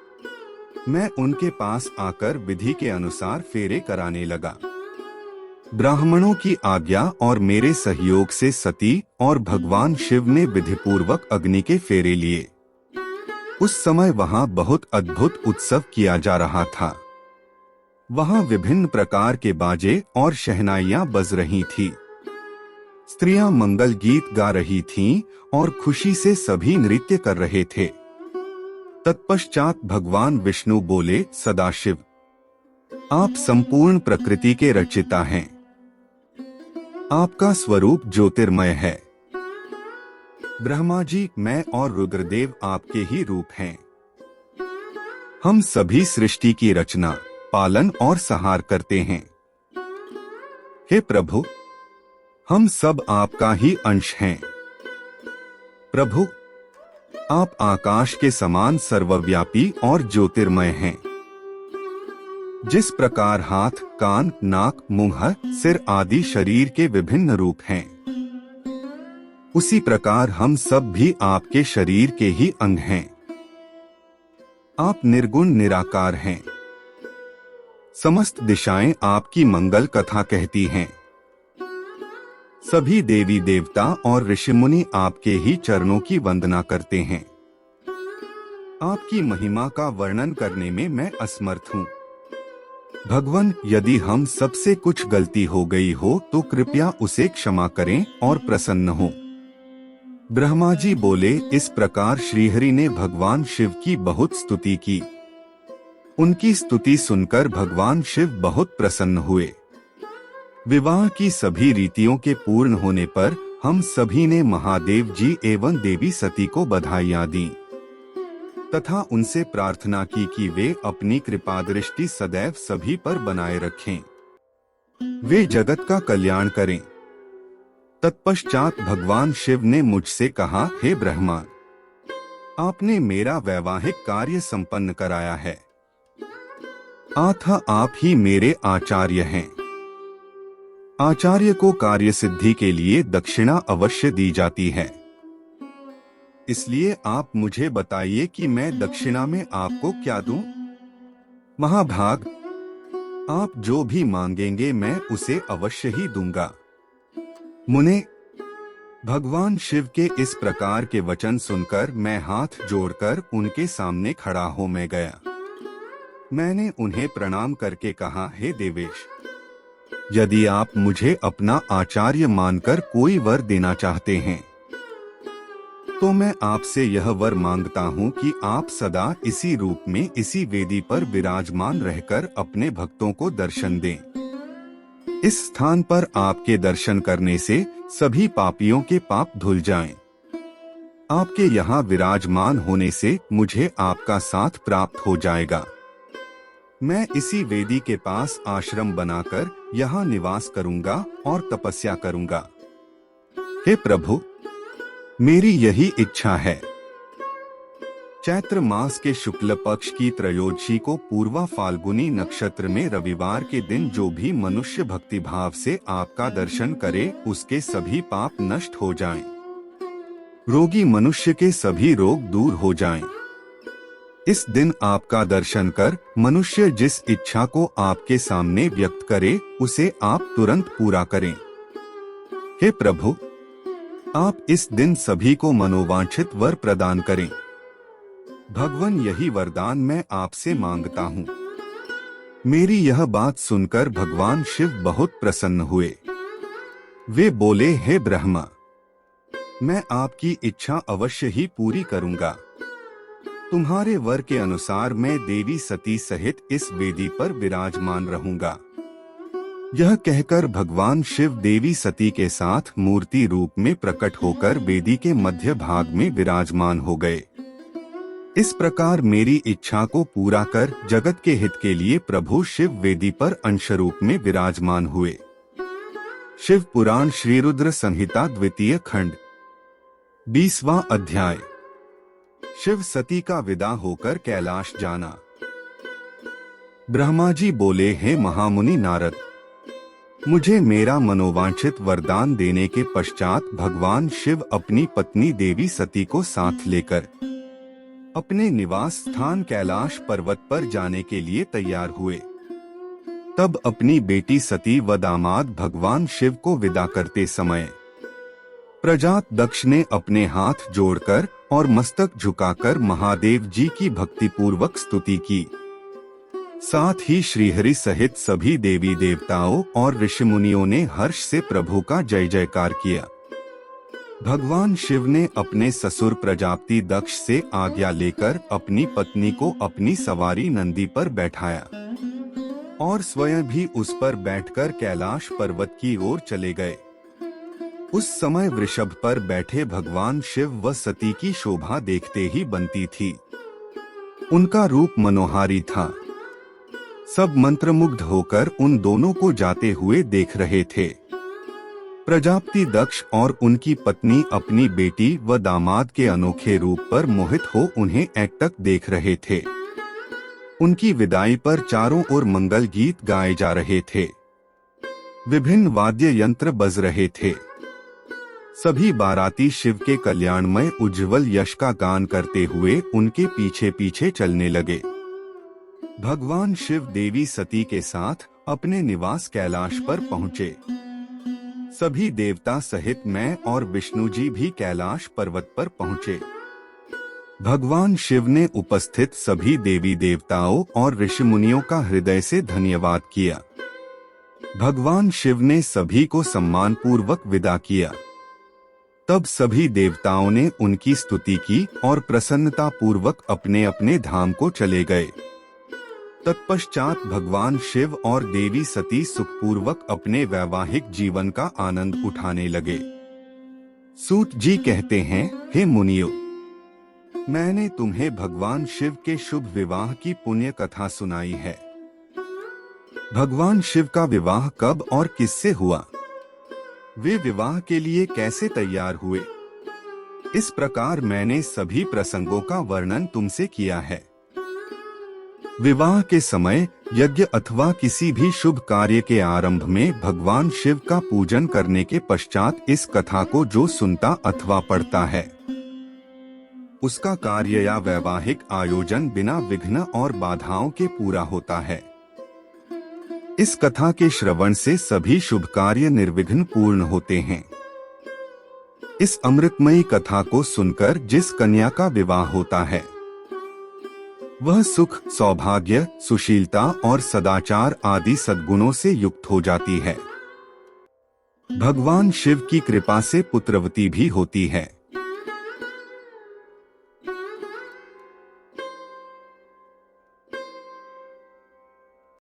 Speaker 1: मैं उनके पास आकर विधि के अनुसार फेरे कराने लगा। ब्राह्मणों की आज्ञा और मेरे सहयोग से सती और भगवान शिव ने विधिपूर्वक अग्नि के फेरे लिए। उस समय वहां बहुत अद्भुत उत्सव किया जा रहा था। वहां विभिन्न प्रकार के बाजे और शहनाइयां बज रही थी। स्त्रियां मंगल गीत गा रही थीं और खुशी से सभी नृत्य कर रहे थे। तत्पश्चात भगवान विष्णु बोले, सदाशिव, आप संपूर्ण प्रकृति के रचयिता हैं। आपका स्वरूप ज्योतिर्मय है। ब्रह्मा जी, मैं और रुद्रदेव आपके ही रूप हैं। हम सभी सृष्टि की रचना, पालन और संहार करते हैं। हे प्रभु, हम सब आपका ही अंश हैं। प्रभु, आप आकाश के समान सर्वव्यापी और ज्योतिर्मय हैं। जिस प्रकार हाथ, कान, नाक, मुंह, सिर आदि शरीर के विभिन्न रूप हैं, उसी प्रकार हम सब भी आपके शरीर के ही अंग हैं। आप निर्गुण निराकार हैं। समस्त दिशाएं आपकी मंगल कथा कहती हैं। सभी देवी देवता और ऋषि मुनि आपके ही चरणों की वंदना करते हैं। आपकी महिमा का वर्णन करने में मैं असमर्थ हूँ। भगवान, यदि हम सबसे कुछ गलती हो गई हो तो कृपया उसे क्षमा करें और प्रसन्न हो। ब्रह्मा जी बोले। इस प्रकार श्रीहरि ने भगवान शिव की बहुत स्तुति की। उनकी स्तुति सुनकर भगवान शिव बहुत प्रसन्न हुए। विवाह की सभी रीतियों के पूर्ण होने पर हम सभी ने महादेव जी एवं देवी सती को बधाइयां दी तथा उनसे प्रार्थना की कि वे अपनी कृपा दृष्टि सदैव सभी पर बनाए रखें, वे जगत का कल्याण करें। तत्पश्चात भगवान शिव ने मुझसे कहा, हे ब्रह्मा, आपने मेरा वैवाहिक कार्य संपन्न कराया है, अतः आप ही मेरे आचार्य हैं। आचार्य को कार्य सिद्धि के लिए दक्षिणा अवश्य दी जाती है, इसलिए आप मुझे बताइए कि मैं दक्षिणा में आपको क्या दूं? महाभाग, आप जो भी मांगेंगे मैं उसे अवश्य ही दूंगा। मुने, भगवान शिव के इस प्रकार के वचन सुनकर मैं हाथ जोड़कर उनके सामने खड़ा हो मैं गया। मैंने उन्हें प्रणाम करके कहा, हे देवेश, यदि आप मुझे अपना आचार्य मानकर कोई वर देना चाहते हैं तो मैं आपसे यह वर मांगता हूँ कि आप सदा इसी रूप में इसी वेदी पर विराजमान रहकर अपने भक्तों को दर्शन दें। इस स्थान पर आपके दर्शन करने से सभी पापियों के पाप धुल जाएं। आपके यहाँ विराजमान होने से मुझे आपका साथ प्राप्त हो जाएगा। मैं इसी वेदी के पास आश्रम बनाकर यहाँ निवास करूँगा और तपस्या करूँगा। हे प्रभु, मेरी यही इच्छा है। चैत्र मास के शुक्ल पक्ष की त्रयोदशी को पूर्वा फाल्गुनी नक्षत्र में रविवार के दिन जो भी मनुष्य भक्ति भाव से आपका दर्शन करे उसके सभी पाप नष्ट हो जाएं। रोगी मनुष्य के सभी रोग दूर हो जाएं। इस दिन आपका दर्शन कर मनुष्य जिस इच्छा को आपके सामने व्यक्त करे उसे आप तुरंत पूरा करें। हे प्रभु, आप इस दिन सभी को मनोवांछित वर प्रदान करें। भगवान, यही वरदान मैं आपसे मांगता हूँ। मेरी यह बात सुनकर भगवान शिव बहुत प्रसन्न हुए। वे बोले, हे ब्रह्मा, मैं आपकी इच्छा अवश्य ही पूरी करूँगा। तुम्हारे वर के अनुसार मैं देवी सती सहित इस वेदी पर विराजमान रहूँगा। यह कहकर भगवान शिव देवी सती के साथ मूर्ति रूप में प्रकट होकर वेदी के मध्य भाग में विराजमान हो गए। इस प्रकार मेरी इच्छा को पूरा कर जगत के हित के लिए प्रभु शिव वेदी पर अंश रूप में विराजमान हुए। शिव पुराण श्री रुद्र संहिता द्वितीय खंड 20वां अध्याय। शिव सती का विदा होकर कैलाश जाना। ब्रह्मा जी बोले, हे महामुनि नारद, मुझे मेरा मनोवांछित वरदान देने के पश्चात भगवान शिव अपनी पत्नी देवी सती को साथ लेकर अपने निवास स्थान कैलाश पर्वत पर जाने के लिए तैयार हुए। तब अपनी बेटी सती व दामाद भगवान शिव को विदा करते समय प्रजात दक्ष ने अपने हाथ जोड़कर और मस्तक झुकाकर महादेव जी की भक्तिपूर्वक स्तुति की। साथ ही श्रीहरि सहित सभी देवी देवताओं और ऋषि मुनियों ने हर्ष से प्रभु का जय जयकार किया। भगवान शिव ने अपने ससुर प्रजापति दक्ष से आज्ञा लेकर अपनी पत्नी को अपनी सवारी नंदी पर बैठाया और स्वयं भी उस पर बैठकर कैलाश पर्वत की ओर चले गए। उस समय वृषभ पर बैठे भगवान शिव व सती की शोभा देखते ही बनती थी। उनका रूप मनोहारी था। सब मंत्रमुग्ध होकर उन दोनों को जाते हुए देख रहे थे। प्रजापति दक्ष और उनकी पत्नी अपनी बेटी व दामाद के अनोखे रूप पर मोहित हो उन्हें एकटक देख रहे थे। उनकी विदाई पर चारों ओर मंगल गीत गाए जा रहे थे। विभिन्न वाद्य यंत्र बज रहे थे। सभी बाराती शिव के कल्याणमय उज्जवल यश का गान करते हुए उनके पीछे पीछे चलने लगे। भगवान शिव देवी सती के साथ अपने निवास कैलाश पर पहुँचे। सभी देवता सहित मैं और विष्णु जी भी कैलाश पर्वत पर पहुँचे। भगवान शिव ने उपस्थित सभी देवी देवताओं और ऋषि मुनियों का हृदय से धन्यवाद किया। भगवान शिव ने सभी को सम्मान पूर्वक विदा किया। तब सभी देवताओं ने उनकी स्तुति की और प्रसन्नता पूर्वक अपने अपने धाम को चले गए। तत्पश्चात भगवान शिव और देवी सती सुखपूर्वक अपने वैवाहिक जीवन का आनंद उठाने लगे। सूत जी कहते हैं, हे मुनियों, मैंने तुम्हें भगवान शिव के शुभ विवाह की पुण्य कथा सुनाई है। भगवान शिव का विवाह कब और किससे हुआ? वे विवाह के लिए कैसे तैयार हुए? इस प्रकार मैंने सभी प्रसंगों का वर्णन तुमसे किया है। विवाह के समय यज्ञ अथवा किसी भी शुभ कार्य के आरंभ में भगवान शिव का पूजन करने के पश्चात इस कथा को जो सुनता अथवा पढ़ता है, उसका कार्य या वैवाहिक आयोजन बिना विघ्न और बाधाओं के पूरा होता है। इस कथा के श्रवण से सभी शुभ कार्य निर्विघ्न पूर्ण होते हैं। इस अमृतमयी कथा को सुनकर जिस कन्या का विवाह होता है, वह सुख, सौभाग्य, सुशीलता और सदाचार आदि सद्गुणों से युक्त हो जाती है। भगवान शिव की कृपा से पुत्रवती भी होती है।